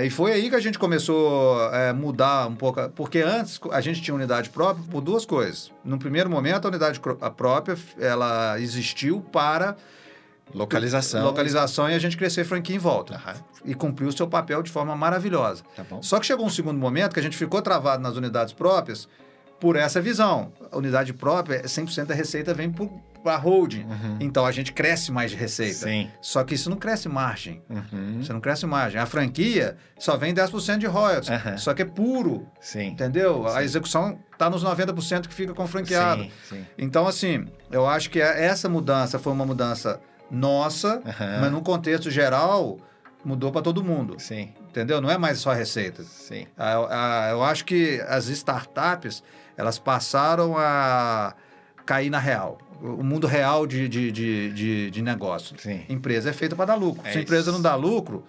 E foi aí que a gente começou a mudar um pouco, porque antes a gente tinha unidade própria por 2 coisas. No primeiro momento, a unidade própria ela existiu para localização e a gente crescer franquia em volta. E cumpriu o seu papel de forma maravilhosa. Só que chegou um segundo momento que a gente ficou travado nas unidades próprias por essa visão. A unidade própria, 100% da receita vem para a holding. Então, a gente cresce mais de receita. Só que isso não cresce margem. Você não cresce margem. A franquia só vem 10% de royalties. Só que é puro. Entendeu? A execução está nos 90% que fica com o franqueado. Então, assim, eu acho que essa mudança foi uma mudança nossa, mas num contexto geral, mudou para todo mundo. Entendeu? Não é mais só receita. Eu acho que as startups, elas passaram a cair na real. O mundo real de negócio. Empresa é feita para dar lucro. Se a empresa não dá lucro,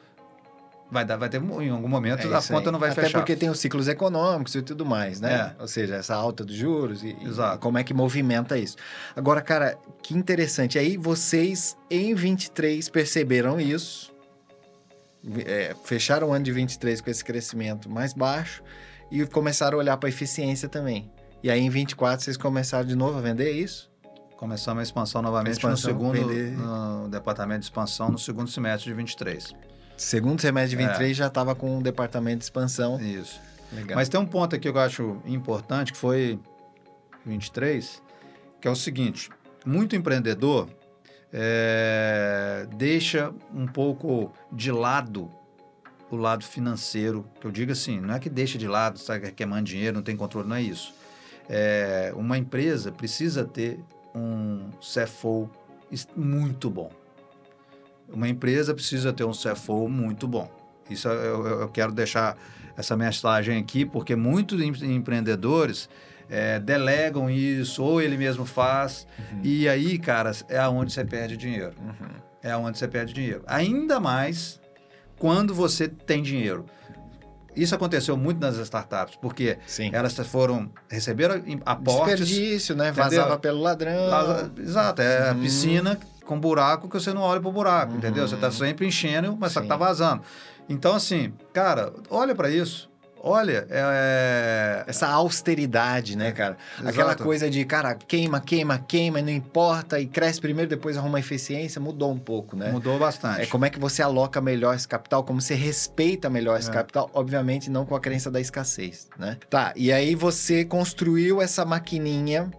vai ter em algum momento a isso conta aí. não vai Até fechar. porque tem os ciclos econômicos e tudo mais, né? É. Ou seja, essa alta dos juros e Exato. como é que movimenta isso. Agora, cara, que interessante. Aí vocês, em 23, perceberam isso, fecharam o ano de 23 com esse crescimento mais baixo e começaram a olhar para a eficiência também. E aí, em 24, vocês começaram de novo a vender isso? Começamos a expansão novamente no departamento de expansão no segundo semestre de 23. Segundo semestre de 23 já estava com um departamento de expansão. Isso. Legal. Mas tem um ponto aqui que eu acho importante, que foi 23, que é o seguinte: muito empreendedor deixa um pouco de lado o lado financeiro, que eu digo assim, não é que deixa de lado, sabe, quer mais dinheiro, não tem controle, não é isso. Uma empresa precisa ter um CFO muito bom. Uma empresa precisa ter um CFO muito bom. Isso eu quero deixar essa mensagem aqui, porque muitos empreendedores delegam isso, ou ele mesmo faz, e aí, cara, é aonde você perde dinheiro. É aonde você perde dinheiro. Ainda mais quando você tem dinheiro. Isso aconteceu muito nas startups, porque elas receberam aportes... Desperdício, né? Entendeu? Vazava pelo ladrão. Exato, a piscina com buraco que você não olha pro buraco, entendeu? Você tá sempre enchendo, mas só que tá vazando. Então, assim, cara, olha para isso. Olha, essa austeridade, né, cara? Exato. Aquela coisa de, cara, queima, não importa, e cresce primeiro, depois arruma eficiência, mudou um pouco, né? Mudou bastante. Como é que você aloca melhor esse capital, como você respeita melhor esse capital, obviamente não com a crença da escassez, né? Tá, e aí você construiu essa maquininha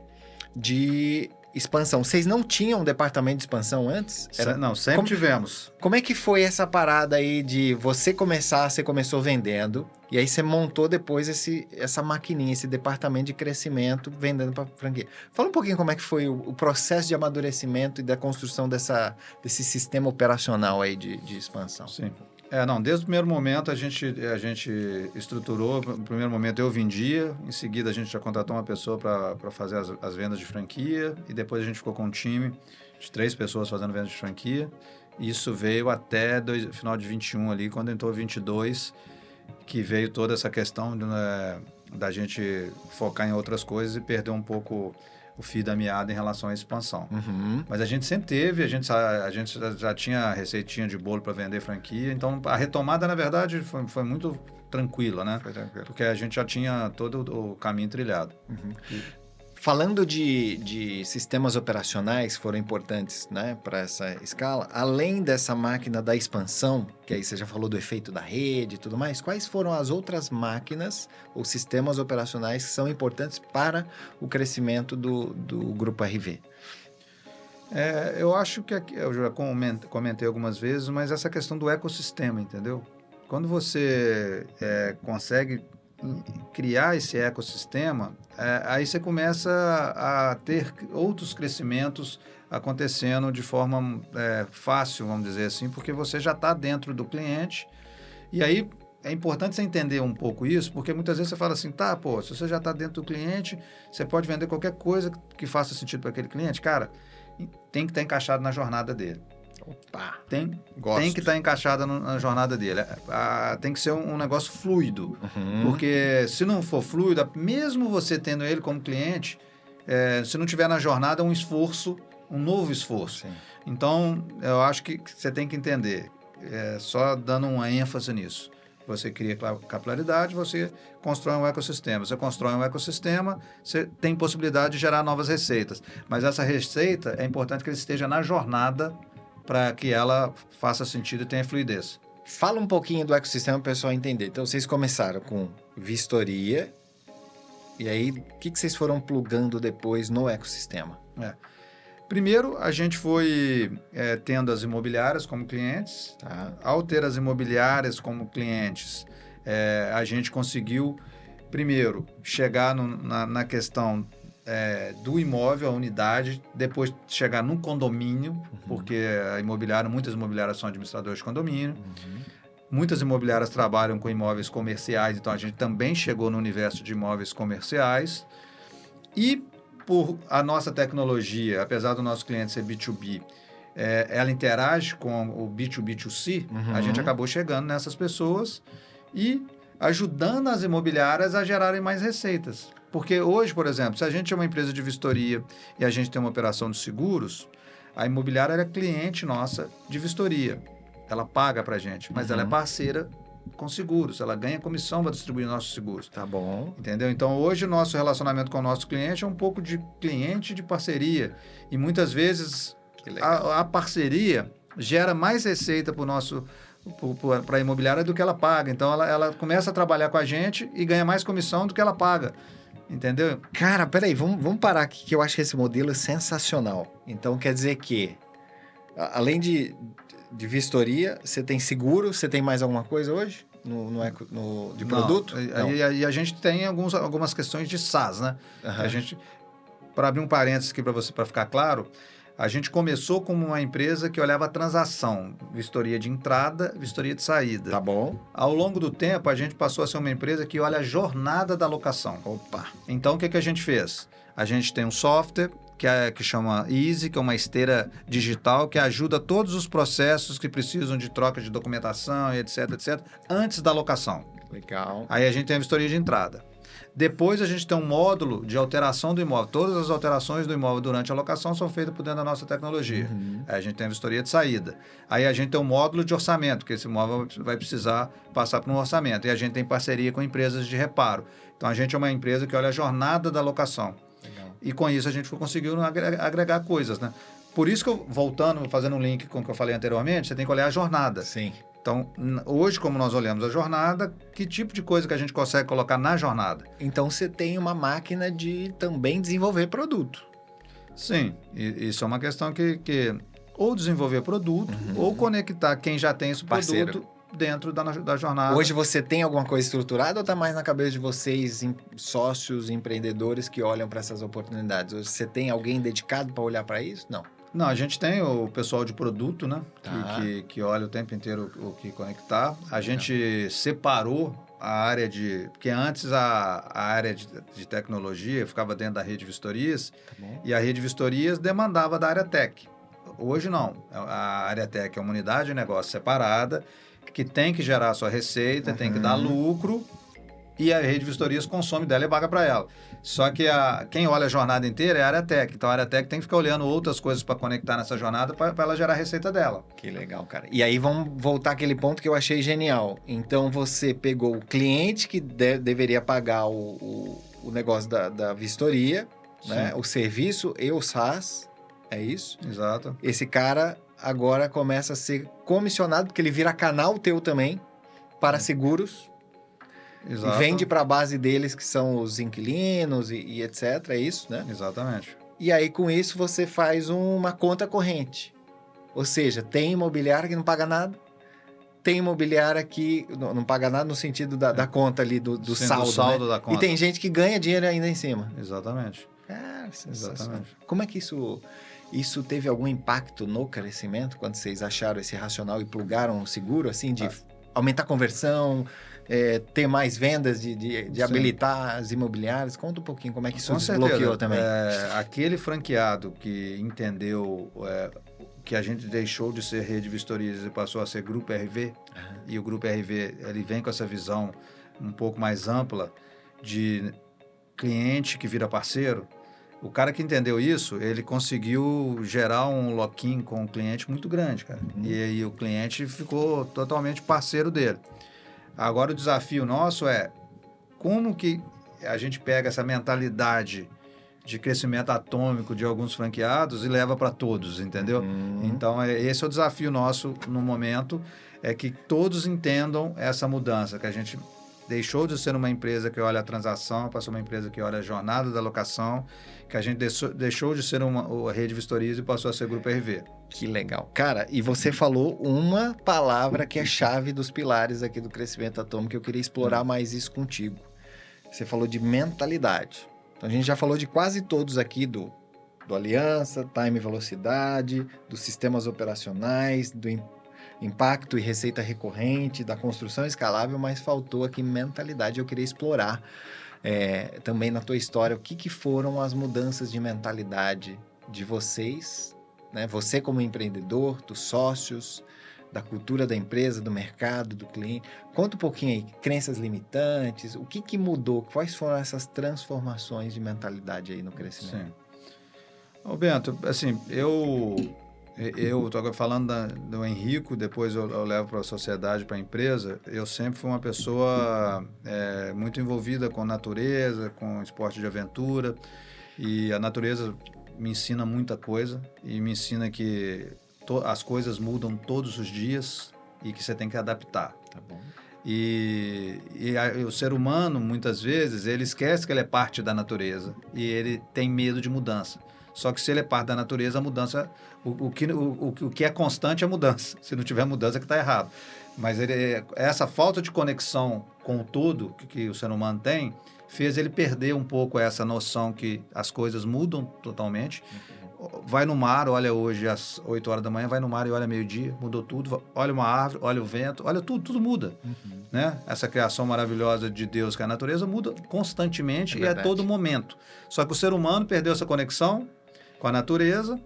de expansão. Vocês não tinham um departamento de expansão antes? Não, sempre tivemos. Como é que foi essa parada aí de você começou vendendo, e aí você montou depois essa maquininha, esse departamento de crescimento, vendendo para franquia. Fala um pouquinho como é que foi o processo de amadurecimento e da construção desse sistema operacional aí de expansão. Sim. Desde o primeiro momento a gente estruturou. No primeiro momento eu vendia, em seguida a gente já contratou uma pessoa para fazer as vendas de franquia, e depois a gente ficou com um time de 3 pessoas fazendo vendas de franquia. Isso veio até final de 21 ali, quando entrou 22, que veio toda essa questão da gente focar em outras coisas e perder um pouco o fio da meada em relação à expansão. Mas a gente sempre teve, a gente já tinha receitinha de bolo para vender franquia, então a retomada, na verdade, foi muito tranquila, né? Foi tranquilo. Porque a gente já tinha todo o caminho trilhado. Falando de sistemas operacionais que foram importantes, né, para essa escala, além dessa máquina da expansão, que aí você já falou do efeito da rede e tudo mais, quais foram as outras máquinas ou sistemas operacionais que são importantes para o crescimento do Grupo RV? Eu acho que eu já comentei algumas vezes, mas essa questão do ecossistema, entendeu? Quando você consegue criar esse ecossistema, aí você começa a ter outros crescimentos acontecendo de forma fácil, vamos dizer assim, porque você já está dentro do cliente. E aí é importante você entender um pouco isso, porque muitas vezes você fala assim, se você já está dentro do cliente, você pode vender qualquer coisa que faça sentido para aquele cliente. Cara, tem que estar encaixado na jornada dele. Opa! Tem que estar encaixada na jornada dele. Tem que ser um negócio fluido. Porque se não for fluido, mesmo você tendo ele como cliente, se não tiver na jornada, é um novo esforço. Sim. Então, eu acho que você tem que entender, só dando uma ênfase nisso. Você cria capilaridade, você constrói um ecossistema. Você constrói um ecossistema, você tem possibilidade de gerar novas receitas. Mas essa receita, é importante que ele esteja na jornada para que ela faça sentido e tenha fluidez. Fala um pouquinho do ecossistema para o pessoal entender. Então, vocês começaram com vistoria, e aí, o que vocês foram plugando depois no ecossistema? Primeiro, a gente foi tendo as imobiliárias como clientes. Tá. Ao ter as imobiliárias como clientes, a gente conseguiu, primeiro, chegar na questão do imóvel, a unidade, depois chegar no condomínio, porque muitas imobiliárias são administradores de condomínio, muitas imobiliárias trabalham com imóveis comerciais, então a gente também chegou no universo de imóveis comerciais. E por a nossa tecnologia, apesar do nosso cliente ser B2B, ela interage com o B2B2C, a gente acabou chegando nessas pessoas e ajudando as imobiliárias a gerarem mais receitas. Porque hoje, por exemplo, se a gente é uma empresa de vistoria e a gente tem uma operação de seguros, a imobiliária é cliente nossa de vistoria. Ela paga para a gente, mas ela é parceira com seguros. Ela ganha comissão para distribuir nossos seguros. Tá bom. Entendeu? Então, hoje, o nosso relacionamento com o nosso cliente é um pouco de cliente de parceria. E muitas vezes a parceria gera mais receita para a imobiliária do que ela paga. Então, ela começa a trabalhar com a gente e ganha mais comissão do que ela paga. Entendeu? Cara, peraí, vamos parar aqui, que eu acho que esse modelo é sensacional. Então, quer dizer que, além de vistoria, você tem seguro, você tem mais alguma coisa hoje de produto? Não. E a gente tem algumas questões de SaaS, né? A gente, para abrir um parênteses aqui para você, para ficar claro, a gente começou como uma empresa que olhava a transação, vistoria de entrada, vistoria de saída. Tá bom. Ao longo do tempo, a gente passou a ser uma empresa que olha a jornada da locação. Opa! Então, o que a gente fez? A gente tem um software que chama Easy, que é uma esteira digital que ajuda todos os processos que precisam de troca de documentação e etc, antes da locação. Legal. Aí a gente tem a vistoria de entrada. Depois a gente tem um módulo de alteração do imóvel. Todas as alterações do imóvel durante a locação são feitas por dentro da nossa tecnologia. Aí a gente tem a vistoria de saída. Aí a gente tem um módulo de orçamento, que esse imóvel vai precisar passar por um orçamento. E a gente tem parceria com empresas de reparo. Então a gente é uma empresa que olha a jornada da locação. Legal. E com isso a gente conseguiu agregar coisas, né? Por isso que voltando, fazendo um link com o que eu falei anteriormente, você tem que olhar a jornada. Sim. Então, hoje, como nós olhamos a jornada, que tipo de coisa que a gente consegue colocar na jornada? Então, você tem uma máquina de também desenvolver produto. Sim, isso é uma questão que ou desenvolver produto, ou conectar quem já tem esse produto dentro da jornada. Hoje você tem alguma coisa estruturada ou está mais na cabeça de vocês, sócios, empreendedores que olham para essas oportunidades? Hoje você tem alguém dedicado para olhar para isso? Não. Não, a gente tem o pessoal de produto, né? Tá. Que olha o tempo inteiro o que conectar. A gente separou a área de... Porque antes a área de tecnologia ficava dentro da rede Vistorias, e a rede Vistorias demandava da área tech. Hoje não. A área tech é uma unidade de negócio separada, que tem que gerar a sua receita, tem que dar lucro, e a rede Vistorias consome dela e paga para ela. Só que quem olha a jornada inteira é a área tech. Então a área tech tem que ficar olhando outras coisas para conectar nessa jornada para ela gerar a receita dela. Que legal, cara. E aí vamos voltar àquele ponto que eu achei genial. Então você pegou o cliente que deveria pagar o negócio da vistoria, né? O serviço e o SaaS, é isso? Exato. Esse cara agora começa a ser comissionado, porque ele vira canal teu também para seguros. Exato. E vende para a base deles, que são os inquilinos e etc. É isso, né? Exatamente. E aí, com isso, você faz uma conta corrente. Ou seja, tem imobiliária que não paga nada, tem imobiliária que não paga nada no sentido da conta ali, do saldo, do saldo, né? da conta. E tem gente que ganha dinheiro ainda em cima. Exatamente. Cara, sensacional. Exatamente. Como é que isso teve algum impacto no crescimento, quando vocês acharam esse racional e plugaram o seguro, assim, de aumentar a conversão, ter mais vendas, de habilitar as imobiliárias? Conta um pouquinho como é que isso desbloqueou também. Aquele franqueado que entendeu que a gente deixou de ser Rede Vistorias e passou a ser Grupo RV, e o Grupo RV ele vem com essa visão um pouco mais ampla de cliente que vira parceiro. O cara que entendeu isso, ele conseguiu gerar um lock-in com o cliente muito grande, cara. E aí o cliente ficou totalmente parceiro dele. Agora o desafio nosso é como que a gente pega essa mentalidade de crescimento atômico de alguns franqueados e leva para todos, entendeu? Então, esse é o desafio nosso no momento, é que todos entendam essa mudança, que a gente deixou de ser uma empresa que olha a transação para ser uma empresa que olha a jornada da locação, que a gente deixou de ser uma rede Vistorias e passou a ser Grupo RV. Que legal. Cara, e você falou uma palavra que é chave dos pilares aqui do crescimento atômico, que eu queria explorar mais isso contigo. Você falou de mentalidade. Então, a gente já falou de quase todos aqui do Aliança, Time e Velocidade, dos sistemas operacionais, do impacto e receita recorrente, da construção escalável, mas faltou aqui mentalidade. Eu queria explorar também na tua história o que foram as mudanças de mentalidade de vocês, né? Você como empreendedor, dos sócios, da cultura da empresa, do mercado, do cliente. Conta um pouquinho aí, crenças limitantes, o que que mudou? Quais foram essas transformações de mentalidade aí no crescimento? Sim. Ô Bento, assim, eu tô agora falando do Henrico, depois eu levo para a sociedade, para a empresa. Eu sempre fui uma pessoa muito envolvida com natureza, com esporte de aventura, e a natureza me ensina muita coisa e me ensina que as coisas mudam todos os dias e que você tem que adaptar. Tá bom. E o ser humano, muitas vezes, ele esquece que ele é parte da natureza e ele tem medo de mudança. Só que se ele é parte da natureza, a mudança, o que é constante é a mudança. Se não tiver mudança, é que está errado. Mas essa falta de conexão com o todo que o ser humano tem, fez ele perder um pouco essa noção que as coisas mudam totalmente. Vai no mar, olha hoje às 8 horas da manhã, vai no mar e olha meio-dia, mudou tudo. Olha uma árvore, olha o vento, olha tudo muda. Né? Essa criação maravilhosa de Deus que é a natureza muda constantemente e a todo momento. Só que o ser humano perdeu essa conexão com a natureza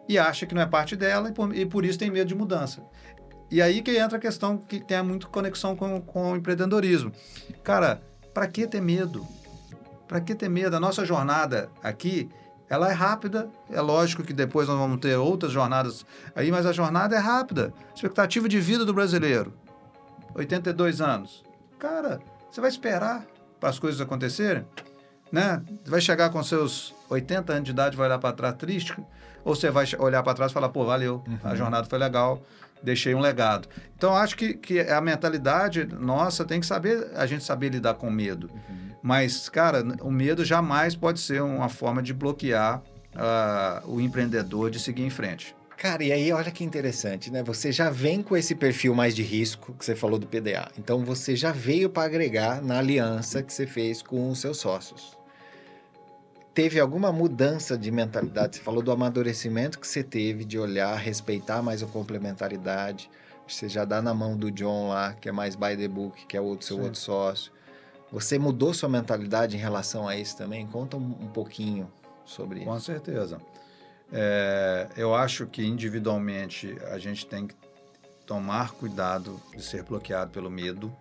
e acha que não é parte dela e por isso tem medo de mudança. E aí que entra a questão que tem muito conexão com o empreendedorismo. Cara, para que ter medo? Para que ter medo? A nossa jornada aqui, ela é rápida. É lógico que depois nós vamos ter outras jornadas aí, mas a jornada é rápida. Expectativa de vida do brasileiro, 82 anos. Cara, você vai esperar para as coisas acontecerem? Né? Vai chegar com seus 80 anos de idade, vai olhar para trás triste? Ou você vai olhar para trás e falar, pô, valeu, a jornada foi legal, deixei um legado. Então, acho que a mentalidade nossa tem que a gente saber lidar com medo. Mas, cara, o medo jamais pode ser uma forma de bloquear o empreendedor de seguir em frente. Cara, e aí olha que interessante, né? Você já vem com esse perfil mais de risco que você falou do PDA. Então, você já veio para agregar na aliança que você fez com os seus sócios. Teve alguma mudança de mentalidade? Você falou do amadurecimento que você teve de olhar, respeitar mais a complementaridade. Você já dá na mão do John lá, que é mais by the book, que é o seu outro sócio. Você mudou sua mentalidade em relação a isso também? Conta um pouquinho sobre isso. Com certeza. Eu acho que individualmente a gente tem que tomar cuidado de ser bloqueado pelo medo,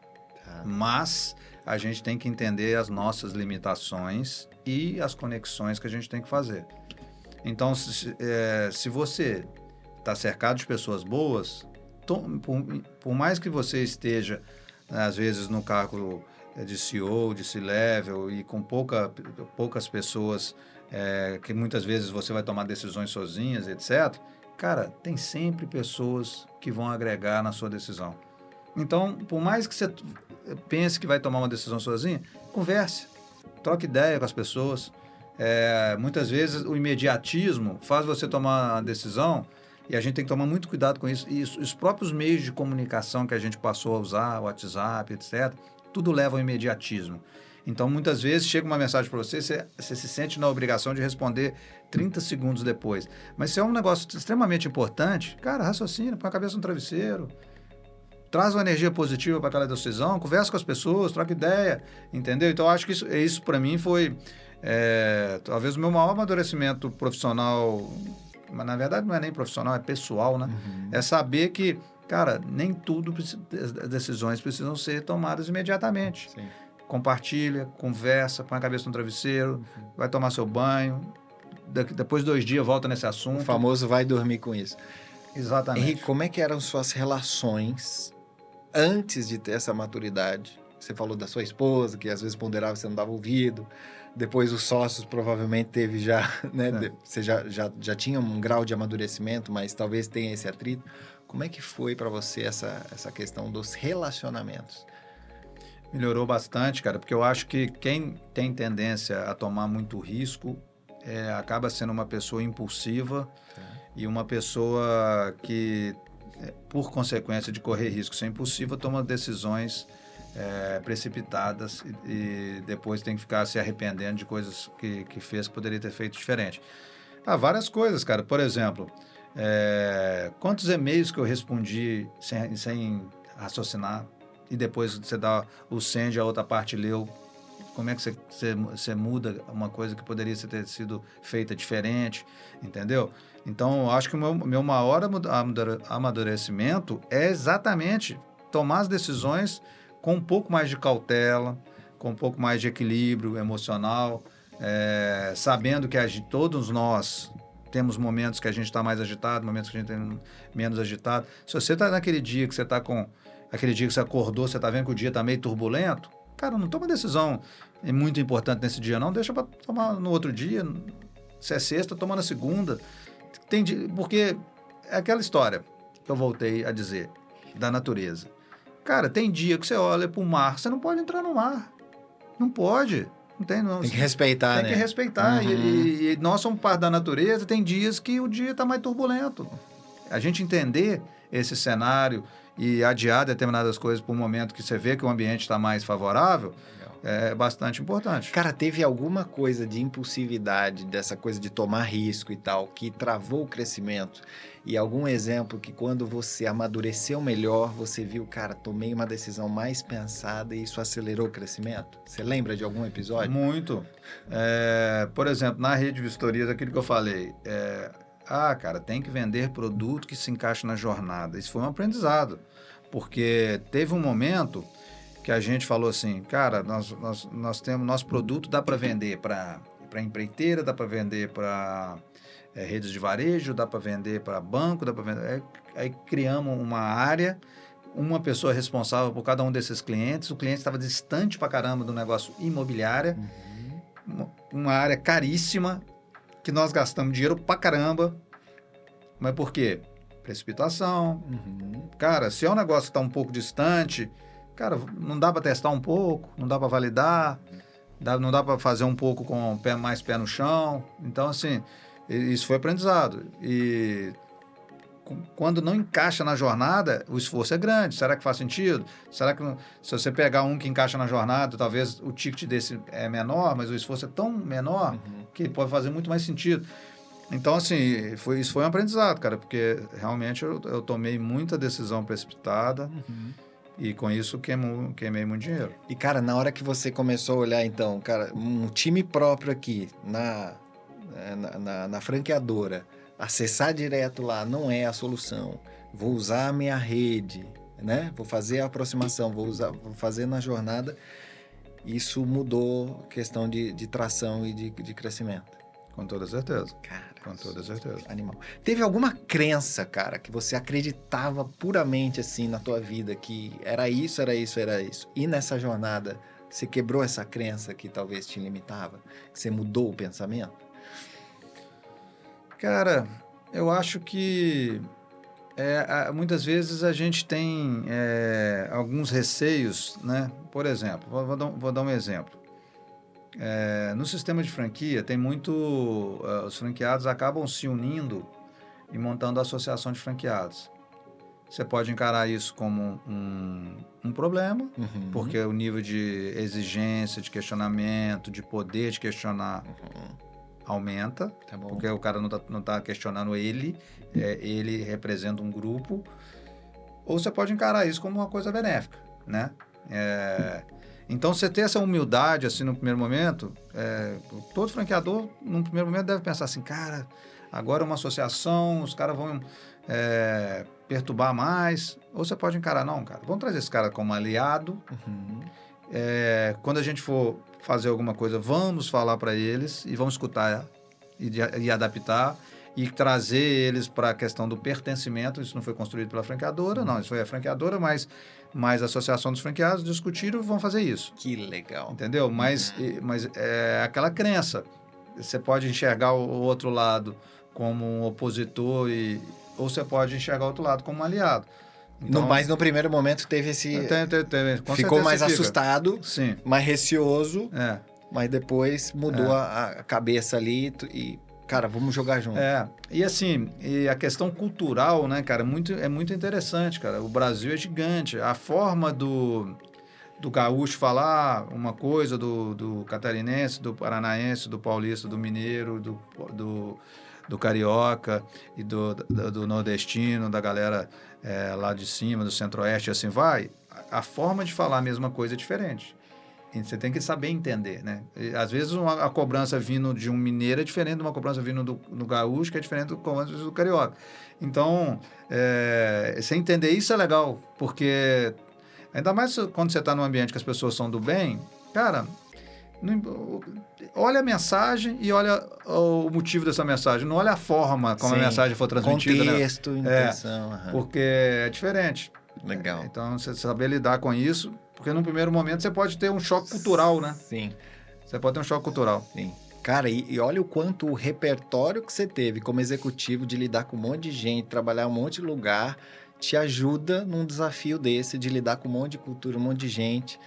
mas a gente tem que entender as nossas limitações e as conexões que a gente tem que fazer. Então, se você está cercado de pessoas boas, por mais que você esteja, às vezes, no cargo de CEO, de C-Level e com poucas pessoas que muitas vezes você vai tomar decisões sozinhas, etc. Cara, tem sempre pessoas que vão agregar na sua decisão. Então, por mais que você pense que vai tomar uma decisão sozinho, converse, troque ideia com as pessoas. Muitas vezes o imediatismo faz você tomar uma decisão e a gente tem que tomar muito cuidado com isso. E os próprios meios de comunicação que a gente passou a usar, WhatsApp, etc., tudo leva ao imediatismo. Então, muitas vezes, chega uma mensagem para você, você se sente na obrigação de responder 30 segundos depois. Mas se é um negócio extremamente importante, cara, raciocina, põe a cabeça no travesseiro, traz uma energia positiva para aquela decisão, conversa com as pessoas, troca ideia, entendeu? Então, acho que isso para mim foi talvez o meu maior amadurecimento profissional, mas na verdade não é nem profissional, é pessoal, né? É saber que, cara, nem tudo, as decisões precisam ser tomadas imediatamente. Sim. Compartilha, conversa, põe a cabeça no travesseiro, vai tomar seu banho, depois de 2 dias volta nesse assunto. O famoso vai dormir com isso. Exatamente. Henrique, como é que eram suas relações antes de ter essa maturidade? Você falou da sua esposa, que às vezes ponderava, você não dava ouvido. Depois os sócios provavelmente teve já, né? Você já tinha um grau de amadurecimento, mas talvez tenha esse atrito. Como é que foi para você essa questão dos relacionamentos? Melhorou bastante, cara, porque eu acho que quem tem tendência a tomar muito risco acaba sendo uma pessoa impulsiva e uma pessoa que, por consequência de correr risco ser impulsiva, toma decisões precipitadas e depois tem que ficar se arrependendo de coisas que fez que poderia ter feito diferente. Várias coisas, cara. Por exemplo, quantos e-mails que eu respondi sem raciocinar e depois você dá o send, a outra parte leu, você muda uma coisa que poderia ter sido feita diferente, entendeu? Então, eu acho que o meu maior amadurecimento é exatamente tomar as decisões com um pouco mais de cautela, com um pouco mais de equilíbrio emocional, sabendo que todos nós temos momentos que a gente está mais agitado, momentos que a gente está menos agitado. Se você está naquele dia que você está aquele dia que você acordou, você está vendo que o dia está meio turbulento, cara, não toma decisão muito importante nesse dia, não. Deixa para tomar no outro dia. Se é sexta, toma na segunda. Porque é aquela história que eu voltei a dizer, da natureza. Cara, tem dia que você olha para o mar, você não pode entrar no mar. Não pode. Não tem que respeitar, né? Tem que respeitar. Uhum. E nós somos parte da natureza, tem dias que o dia está mais turbulento. A gente entender esse cenário e adiar determinadas coisas por um momento que você vê que o ambiente está mais favorável, é bastante importante. Cara, teve alguma coisa de impulsividade, dessa coisa de tomar risco e tal, que travou o crescimento? E algum exemplo que quando você amadureceu melhor, você viu, cara, tomei uma decisão mais pensada e isso acelerou o crescimento? Você lembra de algum episódio? Muito. Por exemplo, na rede de vistorias, aquilo que eu falei, cara, tem que vender produto que se encaixe na jornada. Isso foi um aprendizado, porque teve um momento que a gente falou assim, cara, nós temos nosso produto, dá para vender para empreiteira, dá para vender para redes de varejo, dá para vender para banco, dá para vender. Aí criamos uma área, uma pessoa responsável por cada um desses clientes. O cliente estava distante pra caramba do negócio imobiliário, uma área caríssima, que nós gastamos dinheiro pra caramba. Mas por quê? Precipitação. Cara, se é um negócio que está um pouco distante, cara, não dá para testar um pouco, não dá para validar, não dá para fazer um pouco com mais pé no chão. Então, assim, isso foi aprendizado. E quando não encaixa na jornada, o esforço é grande. Será que faz sentido? Será que se você pegar um que encaixa na jornada, talvez o ticket desse é menor, mas o esforço é tão menor que pode fazer muito mais sentido. Então, assim, isso foi um aprendizado, cara, porque realmente eu tomei muita decisão precipitada e com isso queimei muito dinheiro. E, cara, na hora que você começou a olhar, então, cara, um time próprio aqui na franqueadora, acessar direto lá não é a solução. Vou usar a minha rede, né? Vou fazer a aproximação, vou fazer na jornada. Isso mudou a questão de tração e de crescimento. Com toda certeza. Cara, com toda certeza. Animal. Teve alguma crença, cara, que você acreditava puramente assim na tua vida, que era isso, era isso, era isso. E nessa jornada, você quebrou essa crença que talvez te limitava? Que você mudou o pensamento? Cara, eu acho que muitas vezes a gente tem alguns receios, né? Por exemplo, vou dar um exemplo. No sistema de franquia, tem os franqueados acabam se unindo e montando a associação de franqueados. Você pode encarar isso como um problema, porque o nível de exigência, de questionamento, de poder de questionar aumenta, porque o cara não tá questionando ele representa um grupo. Ou você pode encarar isso como uma coisa benéfica, né? Então, você ter essa humildade, assim, no primeiro momento, todo franqueador, no primeiro momento, deve pensar assim, cara, agora é uma associação, os caras vão perturbar mais. Ou você pode encarar, não, cara, vamos trazer esse cara como aliado. Quando a gente for fazer alguma coisa, vamos falar para eles e vamos escutar e adaptar e trazer eles para a questão do pertencimento. Isso não foi construído pela franqueadora, não, isso foi a franqueadora, mas a associação dos franqueados discutiram e vão fazer isso. Que legal. Entendeu? Mas é aquela crença. Você pode enxergar o outro lado como um opositor ou você pode enxergar o outro lado como um aliado. Então, mas no primeiro momento teve esse... Ficou mais assustado, sim, mais receoso, mas depois mudou a cabeça ali e... Cara, vamos jogar junto. E assim, a questão cultural, né, cara, é muito interessante, cara. O Brasil é gigante. A forma do gaúcho falar uma coisa, do catarinense, do paranaense, do paulista, do mineiro, do carioca e do nordestino, da galera lá de cima, do centro-oeste, assim vai. A forma de falar a mesma coisa é diferente. E você tem que saber entender, né? E, às vezes a cobrança vindo de um mineiro é diferente de uma cobrança vindo do gaúcho, que é diferente do cobrança do carioca. Então, você entender isso é legal, porque ainda mais quando você está num ambiente que as pessoas são do bem, cara, olha a mensagem e olha o motivo dessa mensagem, não olha a forma como a mensagem foi transmitida. Contexto, intenção. Porque é diferente. Legal. Então, você saber lidar com isso, porque num primeiro momento você pode ter um choque cultural, né? Sim. Você pode ter um choque cultural. Sim. Cara, e olha o quanto o repertório que você teve como executivo de lidar com um monte de gente, trabalhar em um monte de lugar, te ajuda num desafio desse de lidar com um monte de cultura, um monte de gente.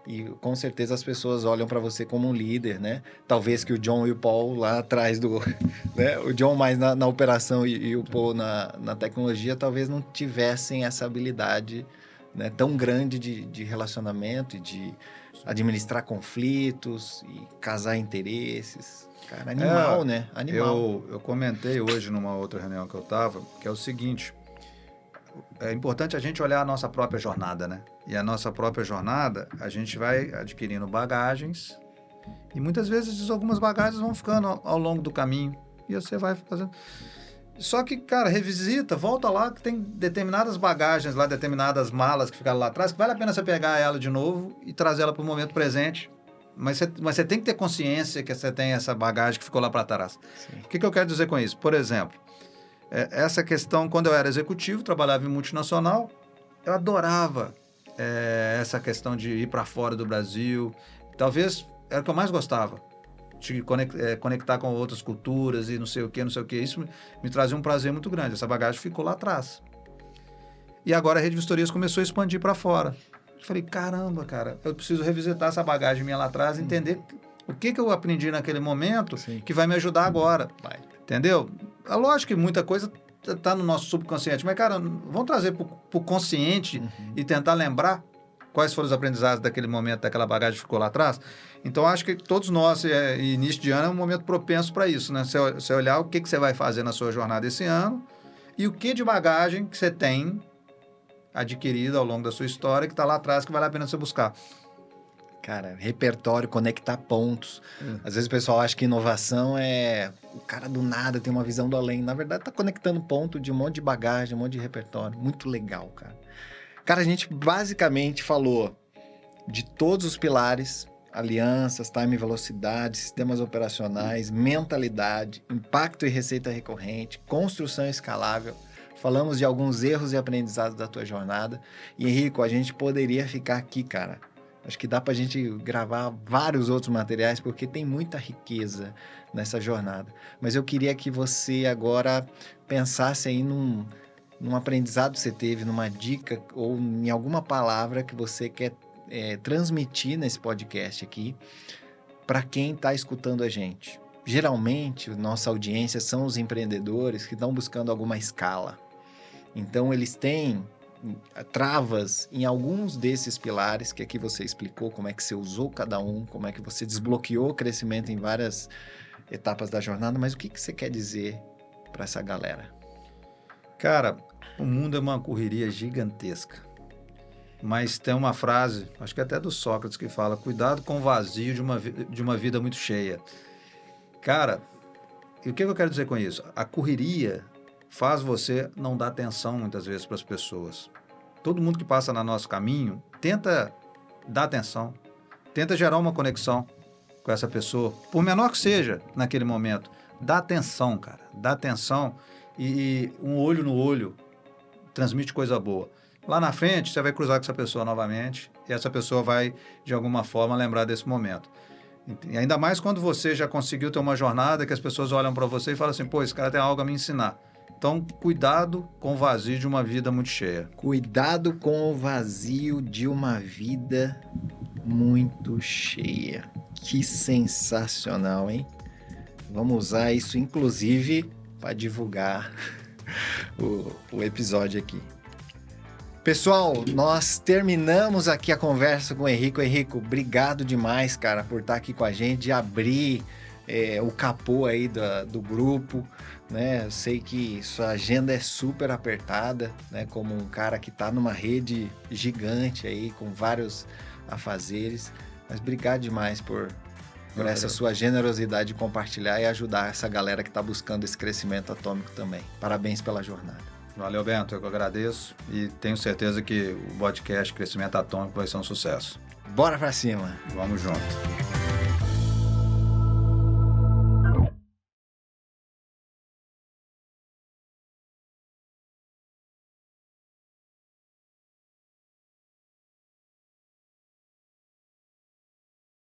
E com certeza as pessoas olham para você como um líder, né? Talvez que o John e o Paul lá atrás do... né? O John mais na operação e o Paul na tecnologia, talvez não tivessem essa habilidade, né, tão grande de relacionamento e de administrar conflitos e casar interesses. Cara, animal, né? Animal. Eu comentei hoje numa outra reunião que eu estava, que é o seguinte... É importante a gente olhar a nossa própria jornada, né? E a nossa própria jornada, a gente vai adquirindo bagagens e muitas vezes algumas bagagens vão ficando ao longo do caminho e você vai fazendo... Só que, cara, revisita, volta lá que tem determinadas bagagens lá, determinadas malas que ficaram lá atrás, que vale a pena você pegar ela de novo e trazer ela para o momento presente. Mas você tem que ter consciência que você tem essa bagagem que ficou lá para trás. Sim. O que eu quero dizer com isso? Por exemplo, essa questão, quando eu era executivo, trabalhava em multinacional, eu adorava essa questão de ir para fora do Brasil. Talvez era o que eu mais gostava, de conectar com outras culturas e não sei o que. Isso me trazia um prazer muito grande. Essa bagagem ficou lá atrás. E agora a Rede Vistorias começou a expandir para fora. Eu falei, caramba, cara, eu preciso revisitar essa bagagem minha lá atrás, entender o que eu aprendi naquele momento. Sim. Que vai me ajudar agora. Vai. Entendeu? É lógico que muita coisa está no nosso subconsciente, mas, cara, vamos trazer para o consciente e tentar lembrar quais foram os aprendizados daquele momento, daquela bagagem que ficou lá atrás. Então, acho que todos nós, início de ano, é um momento propenso para isso, né? Você olhar o que você vai fazer na sua jornada esse ano e o que de bagagem que você tem adquirido ao longo da sua história que está lá atrás que vale a pena você buscar. Cara, repertório, conectar pontos. Às vezes o pessoal acha que inovação é... O cara do nada tem uma visão do além. Na verdade, tá conectando ponto de um monte de bagagem, um monte de repertório. Muito legal, cara. Cara, a gente basicamente falou de todos os pilares. Alianças, time e velocidade, sistemas operacionais, mentalidade, impacto e receita recorrente, construção escalável. Falamos de alguns erros e aprendizados da tua jornada. E, Henrico, a gente poderia ficar aqui, cara. Acho que dá pra gente gravar vários outros materiais, porque tem muita riqueza nessa jornada. Mas eu queria que você agora pensasse aí num aprendizado que você teve, numa dica ou em alguma palavra que você quer transmitir nesse podcast aqui para quem está escutando a gente. Geralmente, nossa audiência são os empreendedores que estão buscando alguma escala. Então, eles têm travas em alguns desses pilares que aqui você explicou, como é que você usou cada um, como é que você desbloqueou o crescimento em várias etapas da jornada, mas o que você quer dizer para essa galera? Cara, o mundo é uma correria gigantesca, mas tem uma frase, acho que até do Sócrates, que fala, cuidado com o vazio de uma vida muito cheia. Cara, e o que eu quero dizer com isso? A correria faz você não dar atenção muitas vezes para as pessoas. Todo mundo que passa no nosso caminho tenta dar atenção, tenta gerar uma conexão com essa pessoa, por menor que seja naquele momento. Dá atenção, cara, dá atenção e um olho no olho transmite coisa boa. Lá na frente, você vai cruzar com essa pessoa novamente e essa pessoa vai, de alguma forma, lembrar desse momento. E ainda mais quando você já conseguiu ter uma jornada que as pessoas olham para você e falam assim, pô, esse cara tem algo a me ensinar. Então, cuidado com o vazio de uma vida muito cheia. Cuidado com o vazio de uma vida muito cheia. Que sensacional, hein? Vamos usar isso, inclusive, para divulgar o episódio aqui. Pessoal, nós terminamos aqui a conversa com o Henrico. Henrico, obrigado demais, cara, por estar aqui com a gente, de abrir o capô aí do grupo, né? Eu sei que sua agenda é super apertada, né? Como um cara que está numa rede gigante aí, com vários afazeres. Mas obrigado demais por essa sua generosidade de compartilhar e ajudar essa galera que está buscando esse crescimento atômico também. Parabéns pela jornada. Valeu, Bento. Eu que agradeço e tenho certeza que o podcast Crescimento Atômico vai ser um sucesso. Bora pra cima! Vamos junto.